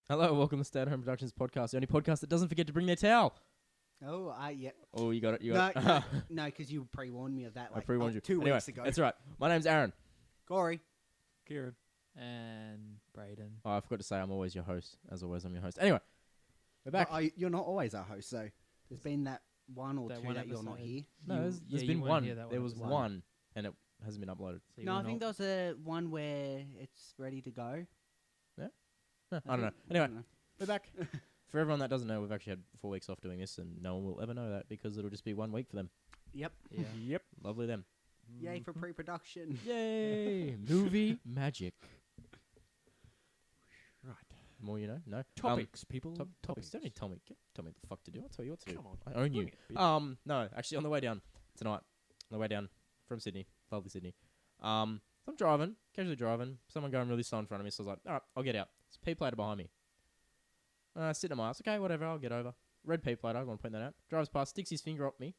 Hello, welcome to Stay at Home Productions podcast, the only podcast that doesn't forget to bring their towel. Oh, yeah. Oh, you got it. No, because you pre-warned me of that I pre-warned you 2 Anyway, weeks ago. That's right. My name's Aaron. Cory. Kieran and Brayden. Oh, I forgot to say I'm always your host. As always, I'm your host. Anyway, we're back. You're not always our host, so there's been that one or That two one that you're not episode. here. No, there's you been weren't one. here that There one was episode. one, and it hasn't been uploaded. So you No, were I think not- there was a one where it's ready to go. I don't know. Anyway, we're back. For everyone that doesn't know, we've actually had 4 weeks off doing this, and no one will ever know that because it'll just be 1 week for them. Yep. Yeah. Yep. Lovely them. Yay for pre-production. Yay! Movie magic. Right. The more you know. No. Topics, people. Topics. Don't need to tell me what the fuck to do. I'll tell you what to do. Come on. I own you. Bring it, bitch. No, actually, on the way down tonight, on the way down from Sydney, lovely Sydney. So I'm driving, casually driving. Someone going really slow in front of me, so I was like, all right, I'll get out. It's a P-plater behind me. Sitting on my ass. Okay, whatever, I'll get over. Red P-plater, I want to point that out. Drives past, sticks his finger up me,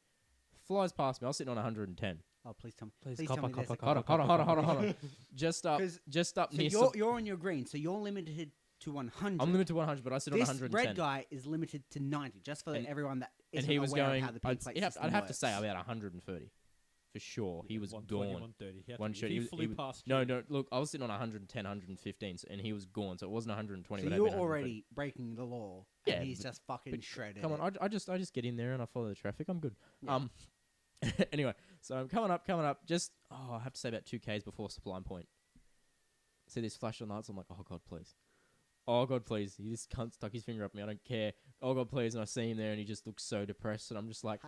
flies past me. I was sitting on 110. Oh, please tell me. Please, tell me there's a copper. Hold on. Just up 'Cause- near. So you're on your green, so you're limited to 100. I'm limited to 100, but I sit this on 110. red guy is limited to 90, just for And- everyone that and isn't he was aware going. of how the I'd P-plate have system to works. say about 130 for sure. He was 120, gone. 130. He had One to, shot. He, He was, fully he was, passed no, you. no. Look, I was sitting on 110, 115, and he was gone. So it wasn't 120. So but it had you're been 130. already breaking the law, Yeah, and he's but- just fucking but shredded. Come on, it. I just get in there and I follow the traffic. I'm good. Yeah. Anyway, so I'm coming up. Just I have to say about 2 k's before Sublime Point. See these flashing lights. I'm like, oh god, please. Oh god, please. He just cunt stuck his finger up me. I don't care. Oh god, please. And I see him there, and he just looks so depressed, and I'm just like,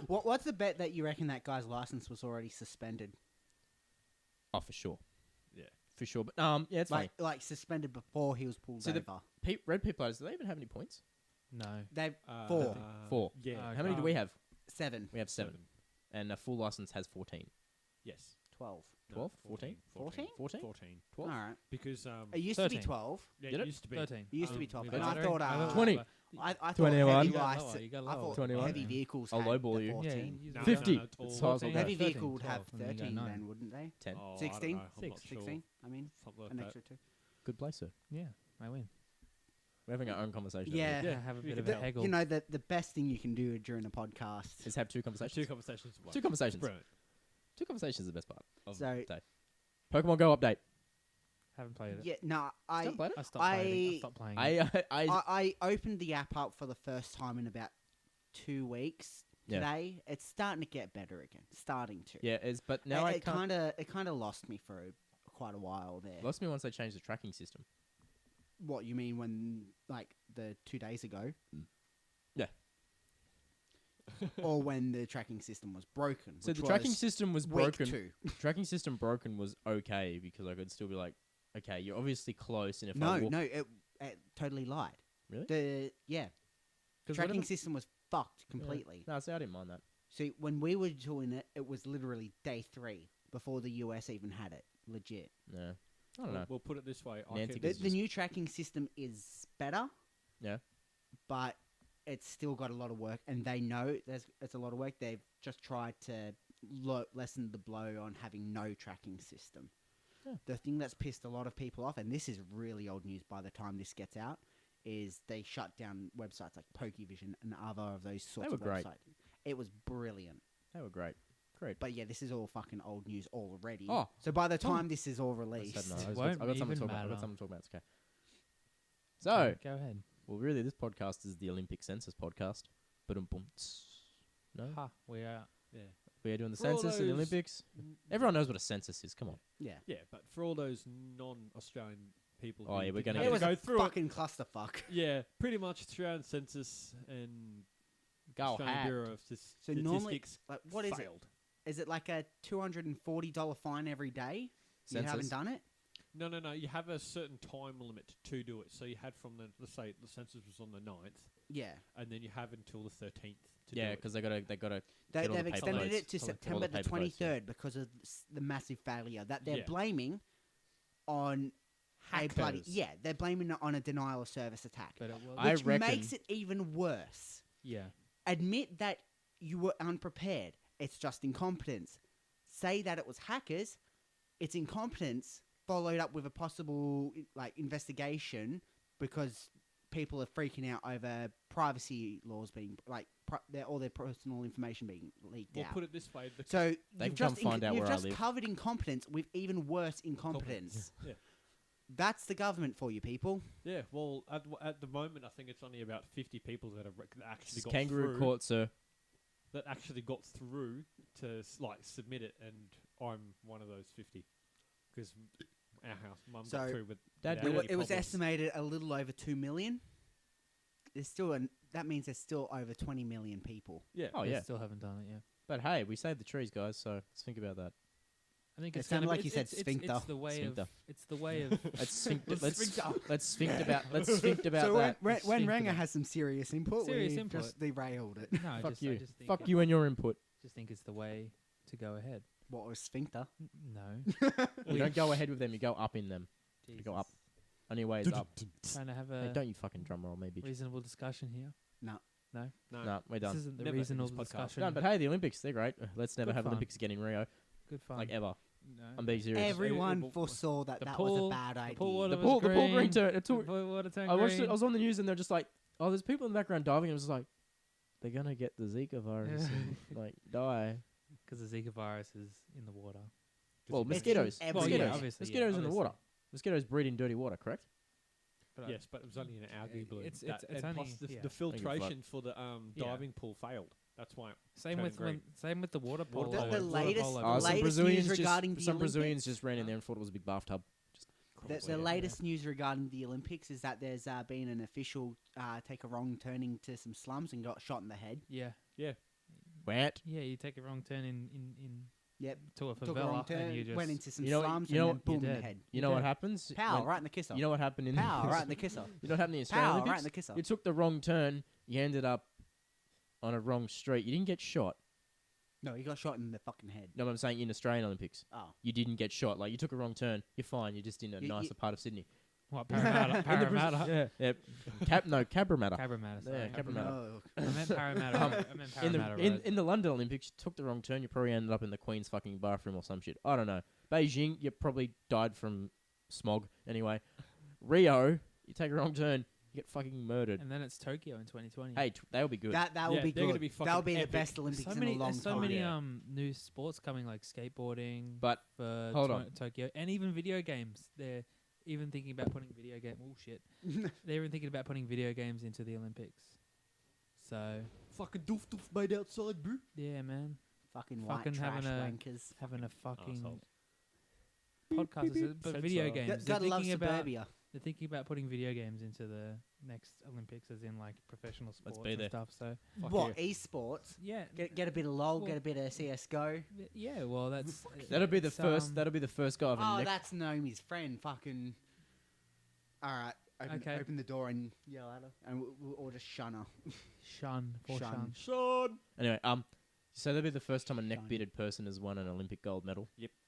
What's the bet that you reckon that guy's license was already suspended? oh for sure, Yeah. for sure. But yeah, it's funny. Like suspended before he was pulled So the- over. Red people, do they even have any points? No. They've Uh, 4, 4. Yeah. How many do we have? 7, We have 7. And a full license has 14. Yes. 12. 12? 14? 14? 14? 14. 12? All right. Because It used to be 13. 12. Yeah, Did it it? used to be It 13. used to be 12. we And got I it. thought, I got 20. I thought 21. heavy You got license. lower, you got I lower. thought 21. heavy vehicles I'll had lowball the you. 14. No, 50. No, it's all So I was 14. Heavy 13, vehicle would have 12, and then you go 13 9. then, wouldn't they? 10. Oh, I don't 16? know. I'm not sure. 16, I mean, Something like an that. extra 2. Good place, sir. Yeah, I win. We're having our own conversation. Yeah. Yeah, have a bit of The- a haggle. you know, the best thing you can do during a podcast. Is have 2 conversations. Two conversations. at once. 2 conversations. Brilliant. 2 conversations is the best part of So- the day. Pokemon Go update. Haven't played it. Yeah, no, Still played it? I stopped playing. I stopped playing. it. I opened the app up for the first time in about 2 weeks. Yeah. Today, it's starting to get better again. Starting to. yeah, but now I it can't. kind of lost me for quite a while there. Lost me once they changed the tracking system. What you mean when like the 2 days ago? Yeah. Or when the tracking system was broken. So which the tracking was system was week broken. 2. Tracking system broken was okay because I could still be like, okay, you're obviously close, and if I No, walk, no, it totally lied. really, The 'Cause tracking whatever- system was fucked yeah. completely. No, see, I didn't mind that. See, when we were doing it, it was literally day 3 before the US even had it. Legit. Yeah, I don't know. We'll put it this way. I Nancy can, gets The new tracking system is better. Yeah. But it's still got a lot of work, and they know it's a lot of work. They've just tried to lessen the blow on having no tracking system. Yeah. The thing that's pissed a lot of people off, and this is really old news by the time this gets out, is they shut down websites like Pokevision and other of those sorts were of great. websites. It was brilliant. They were great. But yeah, this is all fucking old news already. Oh, so by the tell me- time this is all I released, said no. It I won't got something to even talk about. I got matter. something to talk about. It's okay. So, Go ahead. well, really, this podcast is the Olympic census podcast. Ba-dum-bum. No, Ha, we are. Yeah. we are doing the For all census in the those- Olympics. Everyone knows what a census is. Come on. yeah. Yeah, but for all those non-Australian people, Oh, who yeah, we're didn't gonna have It Yeah, was to go a through fucking clusterfuck. Yeah, pretty much Australian census and Go Australian hat. Bureau of So normally, Statistics like, what is it? failed. Is it like a $240 fine every day? You Census. haven't done it? No. You have a certain time limit to do it. So you had from the, let's say the census was on the 9th, Yeah. and then you have until the 13th to Yeah, do it. because they gotta. They've Get all the paper extended votes. it to All the September the paper votes, yeah. 23rd because of the massive failure that they're Yeah. blaming on a bloody... Hackers. Yeah, they're blaming it on a denial of service attack. But it was, I Which reckon- makes it even worse. yeah. Admit that you were unprepared. It's just incompetence. Say that it was hackers. It's incompetence. followed up with a possible investigation because people are freaking out over privacy laws being all their personal information being leaked We'll out. put it this way: So They you've can come just find out you've where I just live. covered incompetence with even worse incompetence. Yeah. That's the government for you, people. Yeah, well, at the moment, I think it's only about 50 people that have that actually It's got kangaroo through, court, sir. that actually got through to submit it, and I'm one of those 50 because our house mum So, got through with Dad, without any It was problems. estimated a little over 2 million. There's still that means there's still over 20 million people. Yeah, Oh, They yeah. still haven't done it yet. But hey, we saved the trees, guys, so let's think about that. I think It it's sounded gonna like be, you said it's sphincter. the way Sphincter. of. It's the way of. Let's think. Sphincter. let's think about So that. when Think Ranger about- has some serious input, Serious we input. just derailed it. No, I Fuck just, I you. just think Fuck it- you and your input. Just think it's the way to go ahead. What was sphincter? No, You don't go ahead with them. You go up in them. You go up. Only way is up. Trying to have Hey, a don't you fucking drum roll me, bitch. reasonable discussion here. No. No, no, Nah, we're this done. isn't the Never in reasonable this podcast. discussion. Done. But hey, the Olympics, they're great. Let's never Good have fun. Olympics again in Rio, Good fun. like ever. No. I'm being serious. Everyone It- foresaw that the that pool- was a bad the idea. pool water the was pool green green. turn. It The took, pool water turned I watched it. green. I was on the news and they're just like, oh, there's people in the background diving. I was like, they're gonna get the Zika virus and like die. Because the Zika virus is in the water. Well, It's mosquitoes. in Well, yeah, Mosquitoes. obviously, yeah, Mosquitoes in the obviously. water. Mosquitoes breed in dirty water, correct? But yes, but it was only an algae bloom. it's That- only- and plus yeah. the Thank you, fuck. filtration for the Yeah. diving pool failed. That's why. same Turning with green. same with the water polo. The water latest- polo. the Some latest Brazilians news regarding the some Brazilians Olympics- just ran in there and thought it was a big bathtub. The latest news regarding the Olympics is that there's been an official take a wrong turn into some slums and got shot in the head. Yeah, What? yeah. You take a wrong turn in Yep. to a Took a wrong favela turn, and you just went into some You know- slums you know- and then boom in you're the dead. head. You know Yeah. what happens? Pow, when- right in the kisser. You know what happened in Pow, right in the kisser. You know what happened in the Australian Pow, Olympics? right in the kisser. You took the wrong turn. You ended up on a wrong street. You didn't get shot. No, he got shot in the fucking head. No, I'm saying in Australian Olympics, Oh. you didn't get shot. Like you took a wrong turn. You're fine. You're just in a You- nicer part of Sydney. what Parramatta? Parramatta. Yeah. Cabramatta. Cabramatta. Yeah, Sorry. Cabramatta. No. I meant Parramatta. I meant In Parramatta. the in the London Olympics, you took the wrong turn. You probably ended up in the Queen's fucking bathroom or some shit. I don't know. Beijing, you probably died from smog. Anyway, Rio, you take a wrong turn, you get fucking murdered. and then it's Tokyo in 2020. Hey, that'll be good. That will Yeah, be they're gonna good. be That'll fucking be the epic. best Olympics so in many, a long there's so time. many Yeah. new sports coming like skateboarding, But for hold on. Tokyo, and even video games. They're even thinking about putting video game. Oh shit! They're even thinking about putting video games into the Olympics. So Fucking doof made outside, bro. yeah, man, Fucking white Fucking trash having a- wankers. having a fucking Assholes. podcast, but Said video so. games. Gotta They're love thinking about suburbia. they're thinking about putting video games into the next Olympics, as in like professional sports be and there. stuff. So Fuck What, yeah. esports? yeah, Get a bit of LOL, Well- get a bit of CSGO. yeah. Well, that's that'll be the it's, first. That'll be the first guy of a Oh, neck. that's Naomi's friend. Fucking. Alright, Okay. open the door and yell at her. And we'll all just shun her. shun for Shun. shun. Son. Anyway, so that'll be the first time a Shiny. neck-bearded person has won an Olympic gold medal,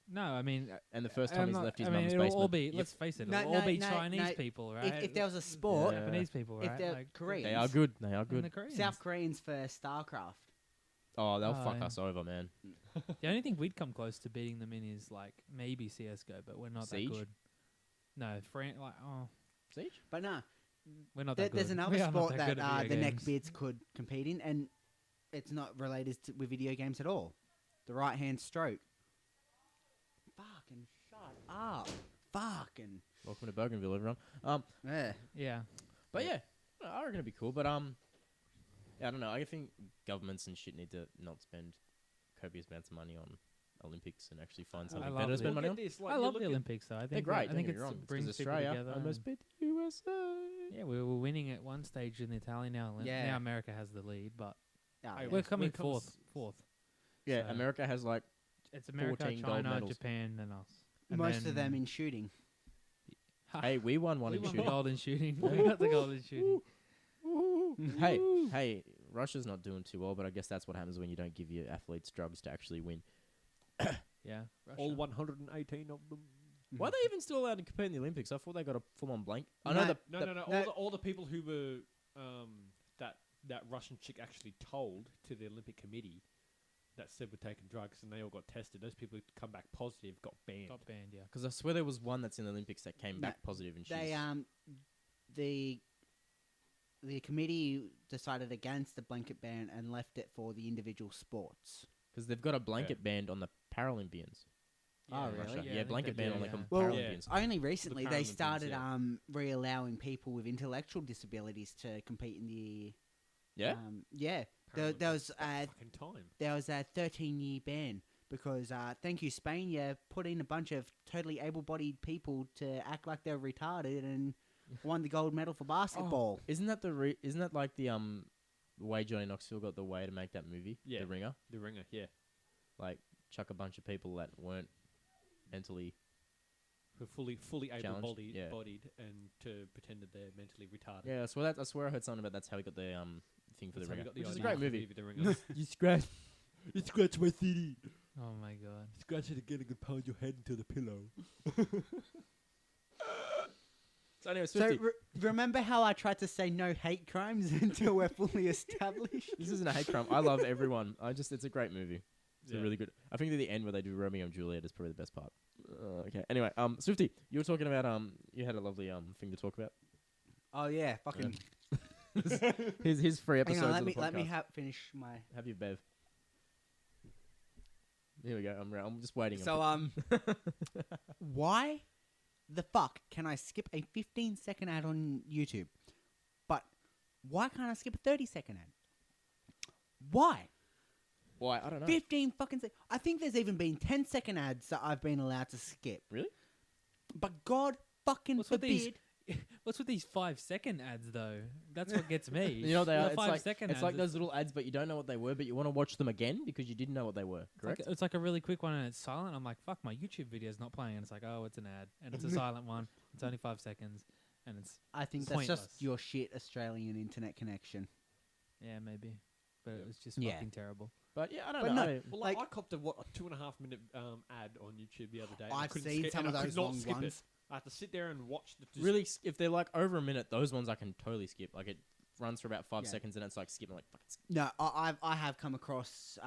No, I mean, and the first time he's left his I mean, mum's it'll basement. all be. Let's face it, No, it'll all no, be no, Chinese no. people, right? If there was a sport, Yeah. Japanese people, right? if they're Like, Koreans, They are good. They are and good. the Koreans. South Koreans for StarCraft. Oh, they'll Oh, fuck yeah. us over, man. The only thing we'd come close to beating them in is like maybe CS:GO, but we're not Siege? that good. No, Siege? But no, we're not that good. there's another We are not sport that that good at video the games. neckbeards could compete in, and it's not related with video games at all. The right hand stroke. Fucking shut up. Fucking. Welcome to Bougainville, everyone. Yeah. Yeah, But yeah, I reckon it'd be cool. But yeah, I don't know. I think governments and shit need to not spend copious amounts of money on Olympics and actually find something love better to it. spend money on. I love the Olympics though. I think They're great. I think don't get me it's wrong. it It's brings 'cause people Australia together. almost beat the USA. Yeah, we were winning at one stage in the Italian now. Yeah. Now America has the lead, but Oh, Hey, yeah. we're coming when it comes- fourth. Yeah, So- America has like It's America, 14 gold China, medals. Japan, and us. And Most of then- them in shooting. hey, we won one we in won the shooting. gold in shooting. We got the gold in shooting. Hey, Russia's not doing too well, but I guess that's what happens when you don't give your athletes drugs to actually win. Yeah, All Russia. 118 of them. Why are they even still allowed to compete in the Olympics? I thought they got a full-on blank. I No, know No. No. All the people who were that Russian chick actually told to the Olympic Committee that said were taking drugs and they all got tested. Those people who come back positive got banned. Got banned, yeah. Because I swear there was one that's in the Olympics that came No, back positive and They she's... the committee decided against the blanket ban and left it for the individual sports. Because they've got a blanket ban on the Paralympians. Oh, in really? Russia. I Yeah, think blanket they ban do, on the yeah. com- Well, Paralympians. Only recently they Paralympians, started yeah. re-allowing people with intellectual disabilities to compete in the Yeah? yeah. There was fucking time. there was a 13-year ban because thank you Spain, you put in a bunch of totally able-bodied people to act like they're retarded and won the gold medal for basketball. Isn't that isn't that like the way Johnny Knoxville got the way to make that movie? Yeah. The Ringer? The Ringer, yeah. Like, chuck a bunch of people that weren't mentally... Who are fully Challenged, able-bodied yeah. and to pretend that they're mentally retarded. Yeah, I swear I heard something about that's how he got the thing for That's the how we Ringer. got the Which is a idea great for the movie. The Ringer. You scratch my CD. Oh my god. Scratch it again and can pound your head into the pillow. So anyway, So Swifty. remember how I tried to say no hate crimes until we're fully established? This isn't a hate crime. I love everyone. It's a great movie. It's a Yeah. really good. I think at the end where they do Romeo and Juliet is probably the best part. Okay. Anyway, Swifty, you were talking about you had a lovely thing to talk about. Oh yeah, fucking. His free Hang episodes on, of the podcast. let me finish my. Have your bev. Here we go. I'm just waiting. So why the fuck can I skip a 15-second ad on YouTube, but why can't I skip a 30-second ad? Why? Why? I don't know. 15 fucking seconds. I think there's even been 10-second ads that I've been allowed to skip. Really? But God fucking What's with these- forbid. What's with these 5-second ads though? That's what gets me. You know what they The are? It's like 5-second it's ads, like those little ads, but you don't know what they were, but you want to watch them again because you didn't know what they were. Correct? It's like a really quick one and it's silent. I'm like, fuck, my YouTube video's not playing. And it's like, oh, it's an ad. And it's a silent one. It's only 5 seconds. And it's, I think that's Pointless. just your shit Australian internet connection. yeah, maybe. But it was just Yeah. fucking terrible. But yeah, I don't But know. no, I- Well, Like- I copped a 2.5 minute ad on YouTube the other day. and I I've couldn't seen skip- some and of I could those not long skip it. ones. I had to sit there and watch the. really, if they're like over a minute, those ones I can totally skip. Like it runs for about 5 Yeah. seconds and it's like skipping like fucking. No, I have come across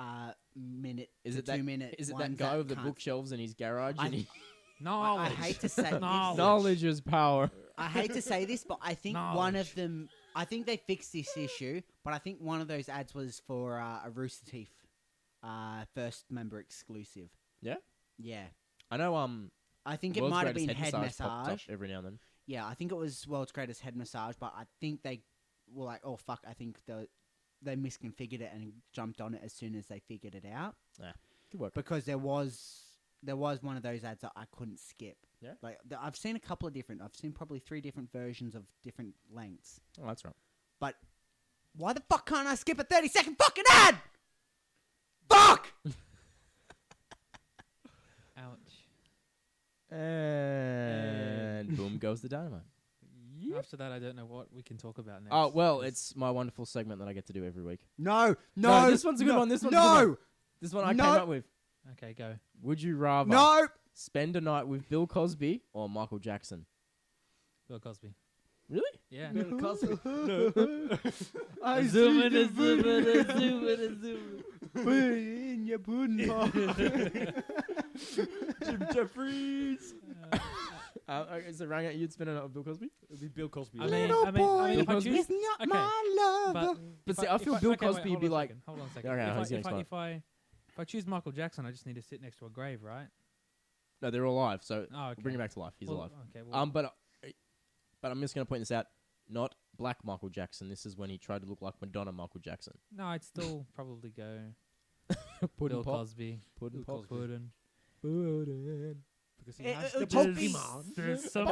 minute Is to it that? 2 minute. Is it that ones guy with the can't- bookshelves in his garage? I- And he, Knowledge. I hate to say this. knowledge is power. I hate to say this, but I think one Knowledge. of them. I think they fixed this issue, but I think one of those ads was for a Rooster Teeth first member exclusive. Yeah? Yeah. I know. I think it World's might have Greatest been head popped up massage. every now and then. Yeah, I think it was World's Greatest Head Massage, but I think they were like, oh fuck, I think they misconfigured it and jumped on it as soon as they figured it out. Good work. Because there was one of those ads that I couldn't skip. Yeah? Like I've seen a couple of different. I've seen probably 3 different versions of different lengths. Oh, that's right. But why the fuck can't I skip a 30-second fucking ad? Fuck! Ouch. And boom goes the dynamite. After that, I don't know what we can talk about next. Oh well, it's my wonderful segment that I get to do every week. No, this one's a good one. This one's a good one. This one I No. came up with. Okay, go. Would you rather No. spend a night with Bill Cosby or Michael Jackson? Bill Cosby. Really? Yeah. Bill Cosby. I Zoom see in, the zoom food in, zoom in, zoom in your pudding pop. Jim Jeffries. Okay, so Ranga, you'd spend a night with Bill Cosby? It'd be Bill Cosby. I as mean, well. Little boy if I Bill choose, is not okay, my lover. But if see, I feel Bill okay, wait, Cosby would hold be on a like... second, hold on a second. Okay, he's gonna If explain. I choose Michael Jackson, I just need to sit next to a grave, right? No, they're alive, so Oh, okay. we'll bring him back to life. He's Well, alive. Okay. Well, But I'm just going to point this out. Not black Michael Jackson. This is when he tried to look like Madonna Michael Jackson. no, I'd still probably go Puddin' Bill pop. Cosby. Puddin' Bill pop. Cosby. Puddin'. Because he It- has it the just- Pokemon. There's some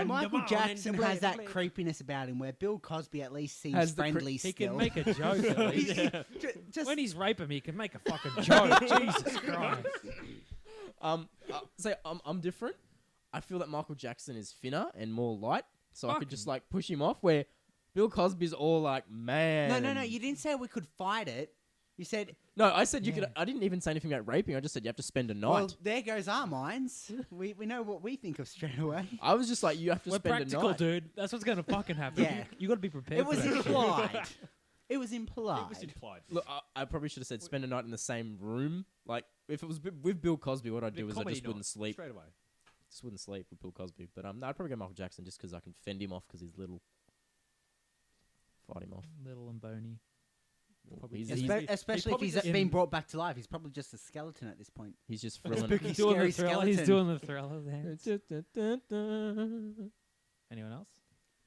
Michael Jackson has that creepiness about him, where Bill Cosby at least seems Has the cre- friendly He still. can make a joke at least. Just When he's raping me, he can make a fucking joke. Jesus Christ. Say I'm different. I feel that Michael Jackson is thinner and more light, so I could just like push him off. Where Bill Cosby's all like, man. no. You didn't say we could fight it. You said, No, I said you Yeah. could. I didn't even say anything about raping. I just said you have to spend a night. well, there goes our minds. We know what we think of straight away. I was just like, you have to We're spend practical, a night. dude. That's what's gonna fucking happen. Yeah. You got to be prepared. It was for that shit. implied. It was implied. It was implied. Look, I probably should have said spend a night in the same room. Like, if it was with Bill Cosby, what I'd The do is I comedy just wouldn't night, sleep. straight away. Just wouldn't sleep with Bill Cosby. But no, I'd probably go Michael Jackson just because I can fend him off because he's little. Fight him off. Little and bony. Probably He's, just- he's, Especially if probably he's just been in- brought back to life. He's probably just a skeleton at this point. he's just thrilling. Spooky, Doing scary the thriller. skeleton. He's doing the thriller dance. Anyone else?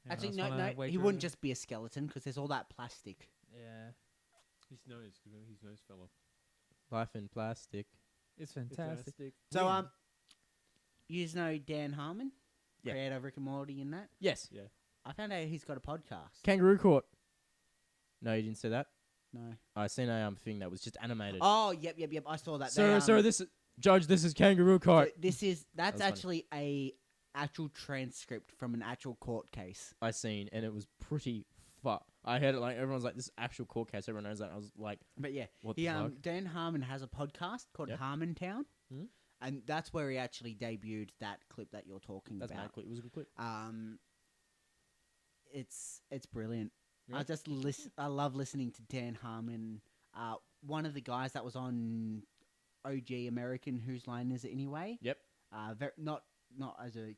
Actually, Anyone else no, wanna no. wager He wouldn't a- just be a skeleton because there's all that plastic. Yeah, His nose fell off. Life in plastic. it's fantastic. So, Win. you know Dan Harmon, Yeah. creator of Rick and Morty and that. Yes. Yeah. I found out he's got a podcast. Kangaroo Court. No, you didn't see that? No. I seen a thing that was just animated. Oh, yep. I saw that. Sir, this is Judge. This is Kangaroo Court. That's That was funny. actually a actual transcript from an actual court case. I seen, and it was pretty I heard it like everyone's like, this is actual court case. Everyone knows that. I was like, But yeah, what he the fuck? Dan Harmon has a podcast called Yep. Harmontown, Mhm. and that's where he actually debuted that clip that you're talking That's about. mad clip. It was a good clip. It's brilliant. Yeah. I just I love listening to Dan Harmon. One of the guys that was on OG American, Whose Line Is It Anyway? Yep. Not as a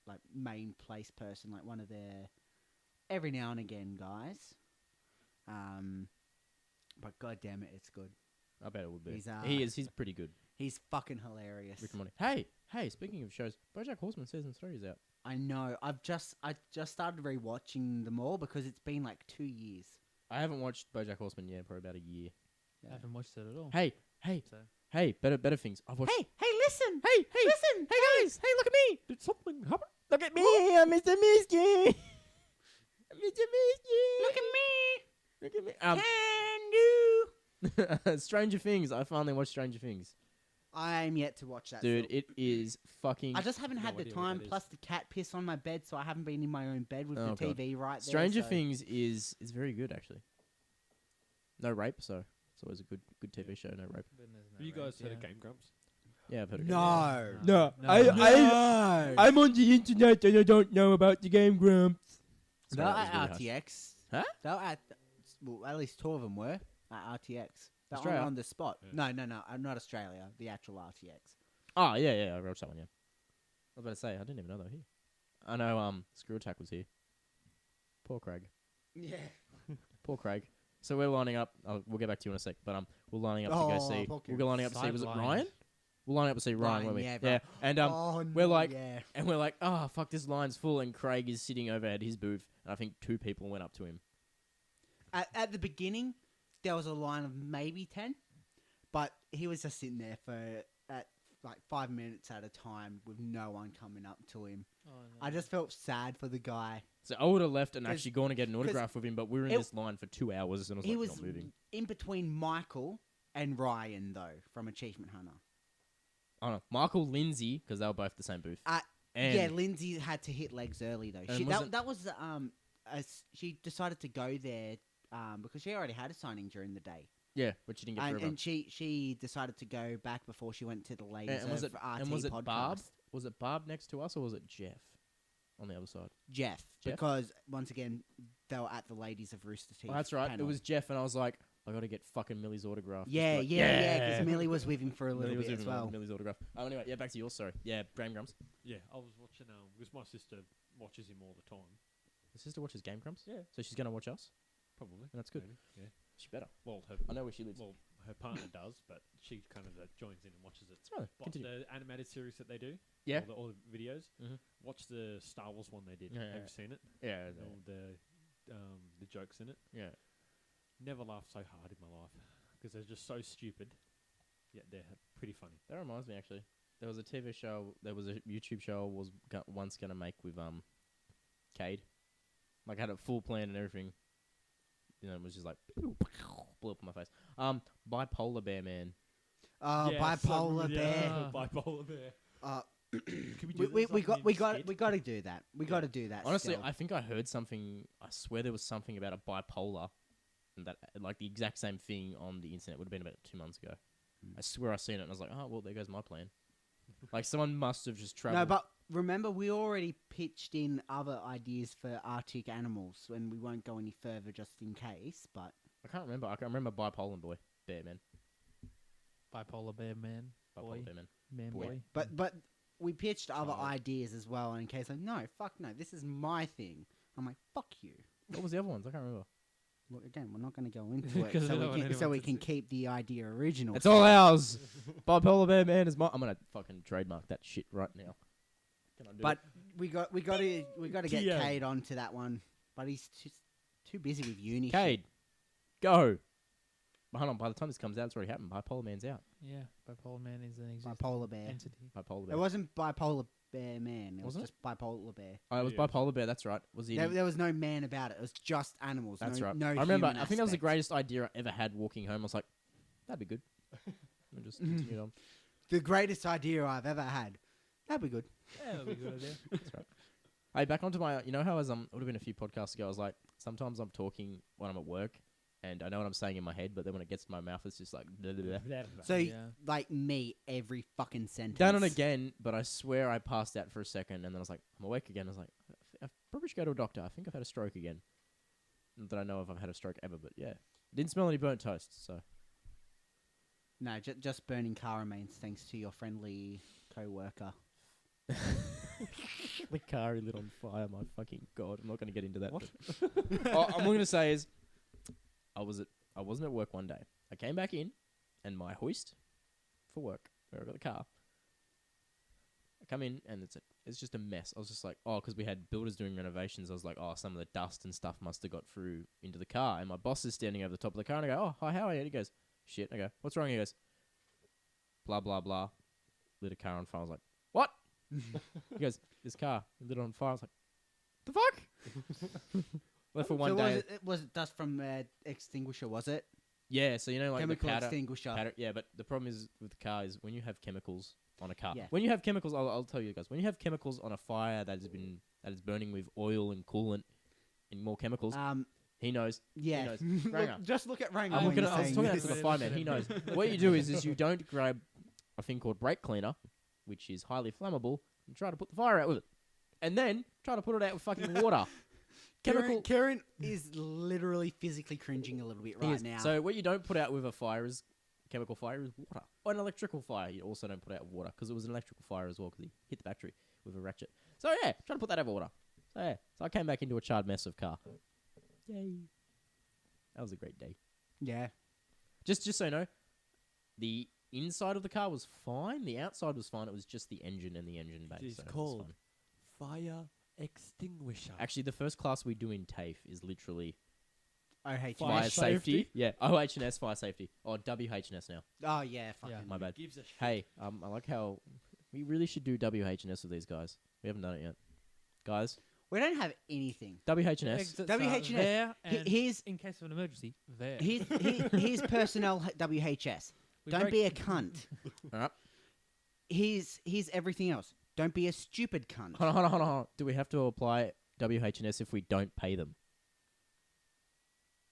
like main place person, like one of their every now and again guys. But god damn it, it's good. I bet it would be. He's, He's pretty good. He's fucking hilarious. Rick and Morty. Hey. Speaking of shows, BoJack Horseman season 3 is out. I know. I just started rewatching them all because it's been like 2 years. I haven't watched BoJack Horseman yet, probably about a year. I haven't watched it at all. Hey. So. Better things. I've watched. Hey, listen! Hey, listen! hey guys! Hey, look at me! Did something happen? Look at me! I'm Mr. Misky. Mr. Misky. Look at me! Look at me. Can do! Stranger Things. I finally watched Stranger Things. I'm yet to watch that. Dude, still. it is fucking. I just haven't had the idea what time. that is. Plus, the cat piss on my bed, so I haven't been in my own bed with Oh, the God. TV right there. Stranger so- Things is very good actually. No rape, so it's always a good TV show. No rape. Then there's no Have you guys rape, heard of yeah. Game Grumps? Yeah, I've heard of it. No. No, No. I'm on the internet and I don't know about the Game Grumps. They're Sorry, at that was really harsh. RTX. Huh? They're at, well, at least 2 of them were at RTX. They're Australia? on the spot. Yeah. No, not Australia. The actual RTX. Oh yeah, I watched that one. Yeah, I was about to say I didn't even know they were here. I know Screw Attack was here. Poor Craig. Yeah. Poor Craig. So we're lining up. We'll get back to you in a sec, but we're lining up to go see. poor We're lining up to see. Was it Sidelined. Ryan? We're lining up to see Ryan, Ryan, weren't we? yeah, Yeah. right. And we're we're like, oh fuck, this line's full, and Craig is sitting over at his booth, and I think 2 people went up to him. At the beginning, there was a line of maybe 10, but he was just sitting there for at like 5 minutes at a time with no one coming up to him. Oh, no. I just felt sad for the guy. So I would have left and 'Cause- actually gone to get an autograph with him, but we were in it- this line for 2 hours, and I was He like, was not moving. in between Michael and Ryan, though, from Achievement Hunter. I don't know. Michael Lindsay, because they were both the same booth. And And Lindsay had to hit legs early, though. And She, wasn't- that was she decided to go there because she already had a signing during the day. yeah, but she didn't get through. And she decided to go back before she went to the ladies And was it RT and was it podcast. Barb? Was it Barb next to us, or was it Jeff on the other side? Jeff, Jeff? because once again they were at the ladies of Rooster Teeth. Oh, that's right. panel. It was Jeff, and I was like, I got to get fucking Millie's autograph. Just Yeah, like, because Millie was with him for a Millie little was bit with as him on well. Millie's autograph. Oh, anyway, yeah, back to yours. Sorry. Yeah, Game Grumps. Yeah, I was watching because my sister watches him all the time. The sister watches Game Grumps. Yeah. So she's gonna watch us. Probably. And that's good. Maybe, yeah. She better. Well, I know where she lives. her partner does, but she kind of joins in and watches it. Oh, But continue. the animated series that they do, Yeah. all the videos. Mhm. Watch the Star Wars one they did. Yeah, Have yeah. you seen it? Yeah. All the jokes in it. Yeah. Never laughed so hard in my life because they're just so stupid, yet they're pretty funny. That reminds me, actually. There was a TV show. There was a YouTube show. I was once gonna make with Cade. Like had a full plan and everything. You know, it was just like blew up in my face. Bipolar Bear Man. Bipolar bear. Bipolar bear. Can we do We this, like, got in we this got skit? we got to do that. We got to do that. Honestly, still. I think I heard something. I swear there was something about a bipolar, and that like the exact same thing on the internet would have been about 2 months ago. I swear I seen it, and I was like, oh well, there goes my plan. Like someone must have just traveled. no, remember we already pitched in other ideas for Arctic animals, and we won't go any further just in case. But I can't remember. I can remember bipolar bear man. Bipolar bear man. Bipolar Boy. bear man. Man Boy. boy. but we pitched other Child. ideas as well. In case no, fuck no, this is my thing. I'm like, fuck you. What was the other ones? I can't remember. Look, again, we're not going to go into it 'Cause I so don't we want can, so anyone we to can see. keep the idea original. It's all ours. Bipolar bear man is my. I'm gonna fucking trademark that shit right now. Can I do But we got to get Kia. Cade onto that one. But he's just too busy with uni. it? shit. Cade, go. But hold on. By the time this comes out, it's already happened. Bipolar man's out. Yeah, bipolar man is an existing Bipolar bear. entity. Bipolar It bear. wasn't bipolar bear man. It was Wasn't it? just bipolar bear. Oh, it was Yeah. bipolar bear. That's right. Was he? There was no man about it. It was just animals. That's no, right. No I remember. human I think that was the aspect. greatest idea I ever had. Walking home, I was like, "That'd be good." And just continued on. The greatest idea I've ever had. That'd be good. Yeah, that'll be a good idea. That's right. Hey, back onto my. You know how I was it would have been a few podcasts ago. I was like, sometimes I'm talking when I'm at work, and I know what I'm saying in my head, but then when it gets to my mouth, it's just like blah, blah, blah. So, Yeah. like me, every fucking sentence. Done it again, but I swear I passed out for a second, and then I was like, I'm awake again. I was like, I probably should go to a doctor. I think I've had a stroke again. Not that I know if I've had a stroke ever, but yeah, didn't smell any burnt toast. So No, just burning car remains thanks to your friendly co-worker. the car lit on fire. My fucking god! I'm not going to get into that. What? All I'm going to say is, I wasn't at work one day. I came back in, and my hoist for work, where I got the car. I come in and it's just a mess. I was just like, oh, because we had builders doing renovations. I was like, oh, some of the dust and stuff must have got through into the car. And my boss is standing over the top of the car, and I go, oh, hi, how are you? And he goes, shit. I go, what's wrong? He goes, blah blah blah. Lit a car on fire. I was like, what? He goes, this car lit on fire. I was like, the fuck? Left for one so day. Was it dust from extinguisher? Was it Yeah, so you know, like chemical the powder, extinguisher? yeah, but the problem is with the car is when you have chemicals on a car. Yeah. When you have chemicals, I'll tell you guys. When you have chemicals on a fire that is burning with oil and coolant and more chemicals, he knows. Yeah. knows. Look, Ranger. just look at Ranger. I'm when looking you're at, I was saying talking out this. to the this. fireman. He knows. What you do is you don't grab a thing called brake cleaner, which is highly flammable, and try to put the fire out with it, and then try to put it out with fucking water. Chemical. Kieran is literally physically cringing a little bit He right is. now. So what you don't put out with a fire is chemical fire is water. Or an electrical fire you also don't put out with water because it was an electrical fire as well because he hit the battery with a ratchet. So yeah, try to put that out with water. So yeah, so I came back into a charred mess of car. Yay. That was a great day. yeah. Just so you know, the inside of the car was fine. The outside was fine. It was just the engine and the engine bay. It's so it was called fine. fire extinguisher. Actually, the first class we do in TAFE is literally OHS. fire safety? safety. Yeah, OH&S fire safety. Or WH&S now. Oh yeah. Fucking. My bad. Gives a shit. Hey, I like how we really should do WH&S with these guys. We haven't done it yet. Guys, We don't have anything. WH&S. Exits are WH&S. there, and Here's in case of an emergency, there. here's personnel WHS. We Don't break- be a cunt. Alright. Here's everything else. Don't be a stupid cunt. Hold on. Do we have to apply WH&S if we don't pay them?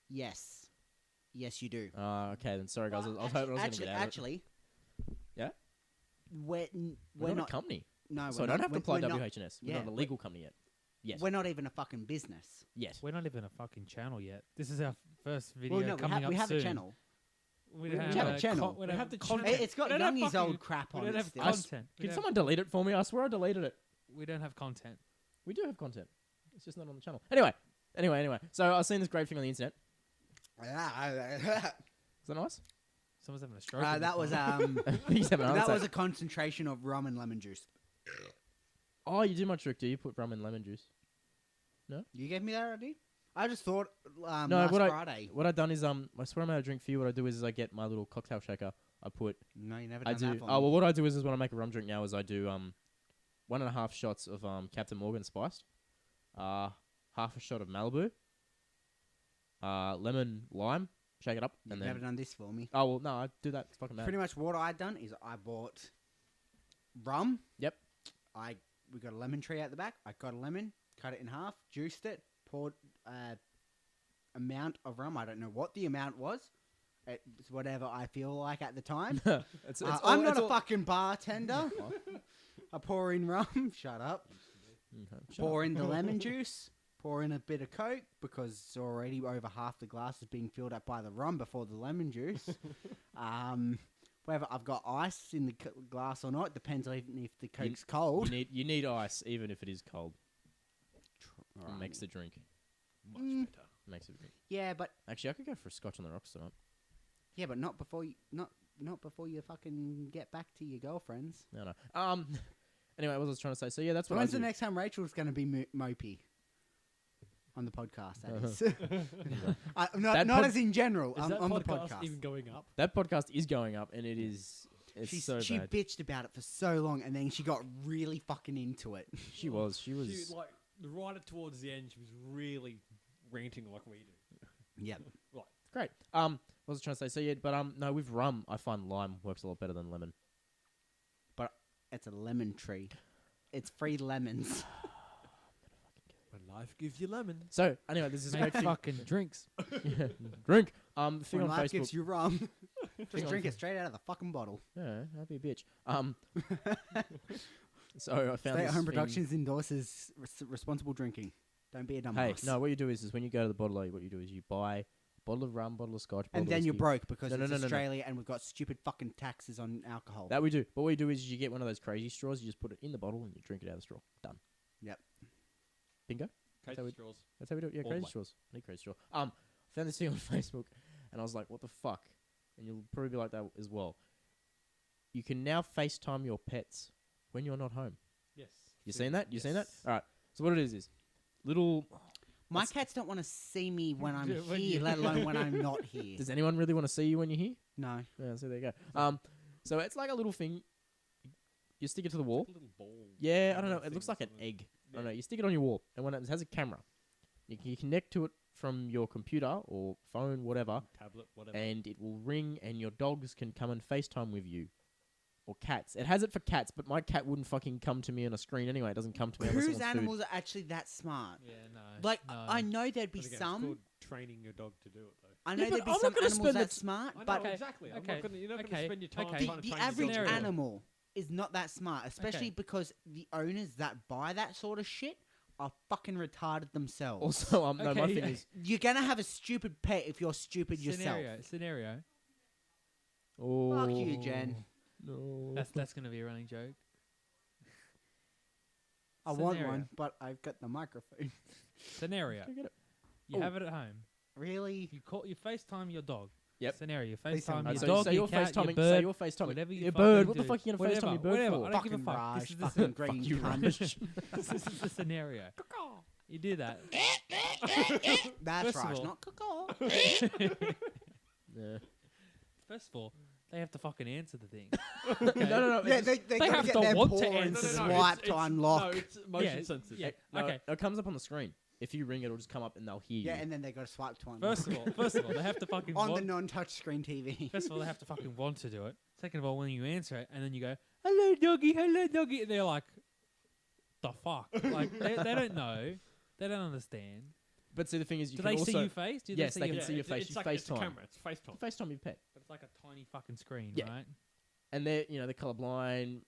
Yes. Yes, you do. Okay, then sorry guys. I was hoping I was going to get out of it. Actually, Yeah? we're We're not not a company. No, So I we're don't not, have to apply we're not- WH&S. We're yeah, not a legal company yet. Yes. We're not even a fucking business. Yes. We're not even a fucking channel yet. This is our first video Well, no, coming up we have soon. a channel. We We don't have have a channel. We We don't have the content. channel. It's got We don't have Youngie's fucking- old crap We on don't it have still. content. We Can don't someone delete it for me? I swear I deleted it. we don't have content. We do have content. It's just not on the channel. Anyway. So I was seeing this great thing on the internet. Is that nice? Someone's having a stroke. in that this was one. He's having a heart that attack. was a concentration of rum and lemon juice. Oh, you did my trick, do you? Put rum and lemon juice. You gave me that idea. I just thought No, last what Friday. What I've done is I swear I'm out of drink for you. What I do is I get my little cocktail shaker. I put No, you never I done do. that for Oh me. well, what I do is when I make a rum drink now is I do 1.5 shots of Captain Morgan spiced, half a shot of Malibu, lemon lime, shake it up, You've and never then done this for me. oh well no, I do that. It's fucking mad. Pretty much what I done is I bought rum. Yep. We got a lemon tree out the back. I got a lemon, cut it in half, juiced it, poured amount of rum. I don't know what the amount was. It's whatever I feel like at the time. It's I'm not a fucking bartender. I pour in rum. Shut up. Pour in the lemon juice. Pour in a bit of Coke because already over half the glass is being filled up by the rum before the lemon juice. Whether I've got ice in the glass or not depends on even if the Coke's cold. You need ice even if it is cold. It makes the drink much better. Makes the drink. Yeah, but Actually, I could go for a scotch on the rocks tonight. yeah, but not before not before you fucking get back to your girlfriends. No. Anyway, what was I trying to say? So yeah, that's what When's I do. the next time Rachel's going to be mopey on the podcast? That is. That not as in general. Is that On the podcast podcast. even going up? That podcast is going up, and it's so she bad. bitched about it for so long, and then she got really fucking into it. She was. She, like, right towards the end, she was really ranting like we do. Yep. Like, Great. What was I trying to say? So yeah, but no, with rum, I find lime works a lot better than lemon. But it's a lemon tree. It's free lemons. when life gives you lemons. So anyway, there's this Make great thing. fucking drinks. Yeah, drink. The thing When on life Facebook. gives you rum, just Thing on drink it straight out of the fucking bottle. Yeah, I'd be a bitch. So I found Stay this at Home thing- Productions endorses responsible drinking. Don't be a dumbass. Hey, no, what you do is when you go to the bottle, what you do is you buy a bottle of rum, bottle of scotch, And bottle then of you're whiskey. broke because No, it's no, no, no. Australia and we've got stupid fucking taxes on alcohol. That we do. But what you do is you get one of those crazy straws, you just put it in the bottle and you drink it out of the straw. Done. Yep. Bingo. Case how we- straws. That's how we do it. Yeah, All crazy the way. straws. I need crazy straw. Found this thing on Facebook, and I was like, "What the fuck?" And you'll probably be like that as well. You can now FaceTime your pets when you're not home. Yes. You seen that? You seen that? Yes. All right. So what it is little. My cats don't want to see me when I'm Yeah, when here, you- let alone when I'm not here. Does anyone really want to see you when you're here? No. Yeah. So there you go. So it's like a little thing. You stick it to the wall. It's like a little ball. Yeah, I don't camera know. It thing looks or like an something. egg. I don't Yeah. know. You stick it on your wall, and when it has a camera, you connect to it from your computer or phone, whatever, Tablet, whatever. and it will ring, and your dogs can come and FaceTime with you. Or cats. It has it for cats, but my cat wouldn't fucking come to me on a screen anyway. It doesn't come to me unless it Whose wants food. animals are actually that smart? Yeah, no. Like, no. I know there'd be But again, it's some. called training your dog to do it, though. I know Yeah, there'd but be I'm not some gonna animals spend the that t- smart, I know, but exactly. okay, You're not going to okay, spend your time okay. trying to the train average your dog. animal is not that smart, especially Okay. because the owners that buy that sort of shit are fucking retarded themselves. Also, no, my Okay, thing yeah. is. You're gonna have a stupid pet if you're stupid yourself. Scenario. Oh, Fuck you, Jen. No. That's gonna be a running joke. I want Scenario. one, but I've got the microphone. Scenario. Go get it. You Oh. have it at home. Really? You FaceTime your dog. Yep. Scenario. You Please tell FaceTime me. your So, dog, so your you're cat, your FaceTiming. bird, So you're FaceTiming. whatever you your fucking bird. What do. the fuck are you gonna Whatever, FaceTime your bird whatever. for? I don't give a Fucking fuck. Raj, This is fucking the green you, cunt. this is the scenario. You do that. That's First of Raj, all- not Coco. Yeah. First of all, they have to fucking answer the thing. No. Yeah, it's they they gotta have get to their want to paw and answer. swipe to unlock. No, it's motion Yeah, sensors. yeah. no, Okay. It comes up on the screen. If you ring it, it'll just come up and they'll hear Yeah, you. and then they got to swipe to unlock. First of all, they have to fucking on the want. non-touch screen TV. First of all, they have to fucking want to do it. Second of all, when you answer it, and then you go, hello, doggy, and they're like, the fuck? Like, they don't know. They don't understand. But see, the thing is, you Do can they also see you face? Do Yes, they they see can your see your face. It's You like it's a FaceTime. camera. It's FaceTime. FaceTime your pet, But it's like a tiny fucking screen, Yeah. right? and they're colorblind.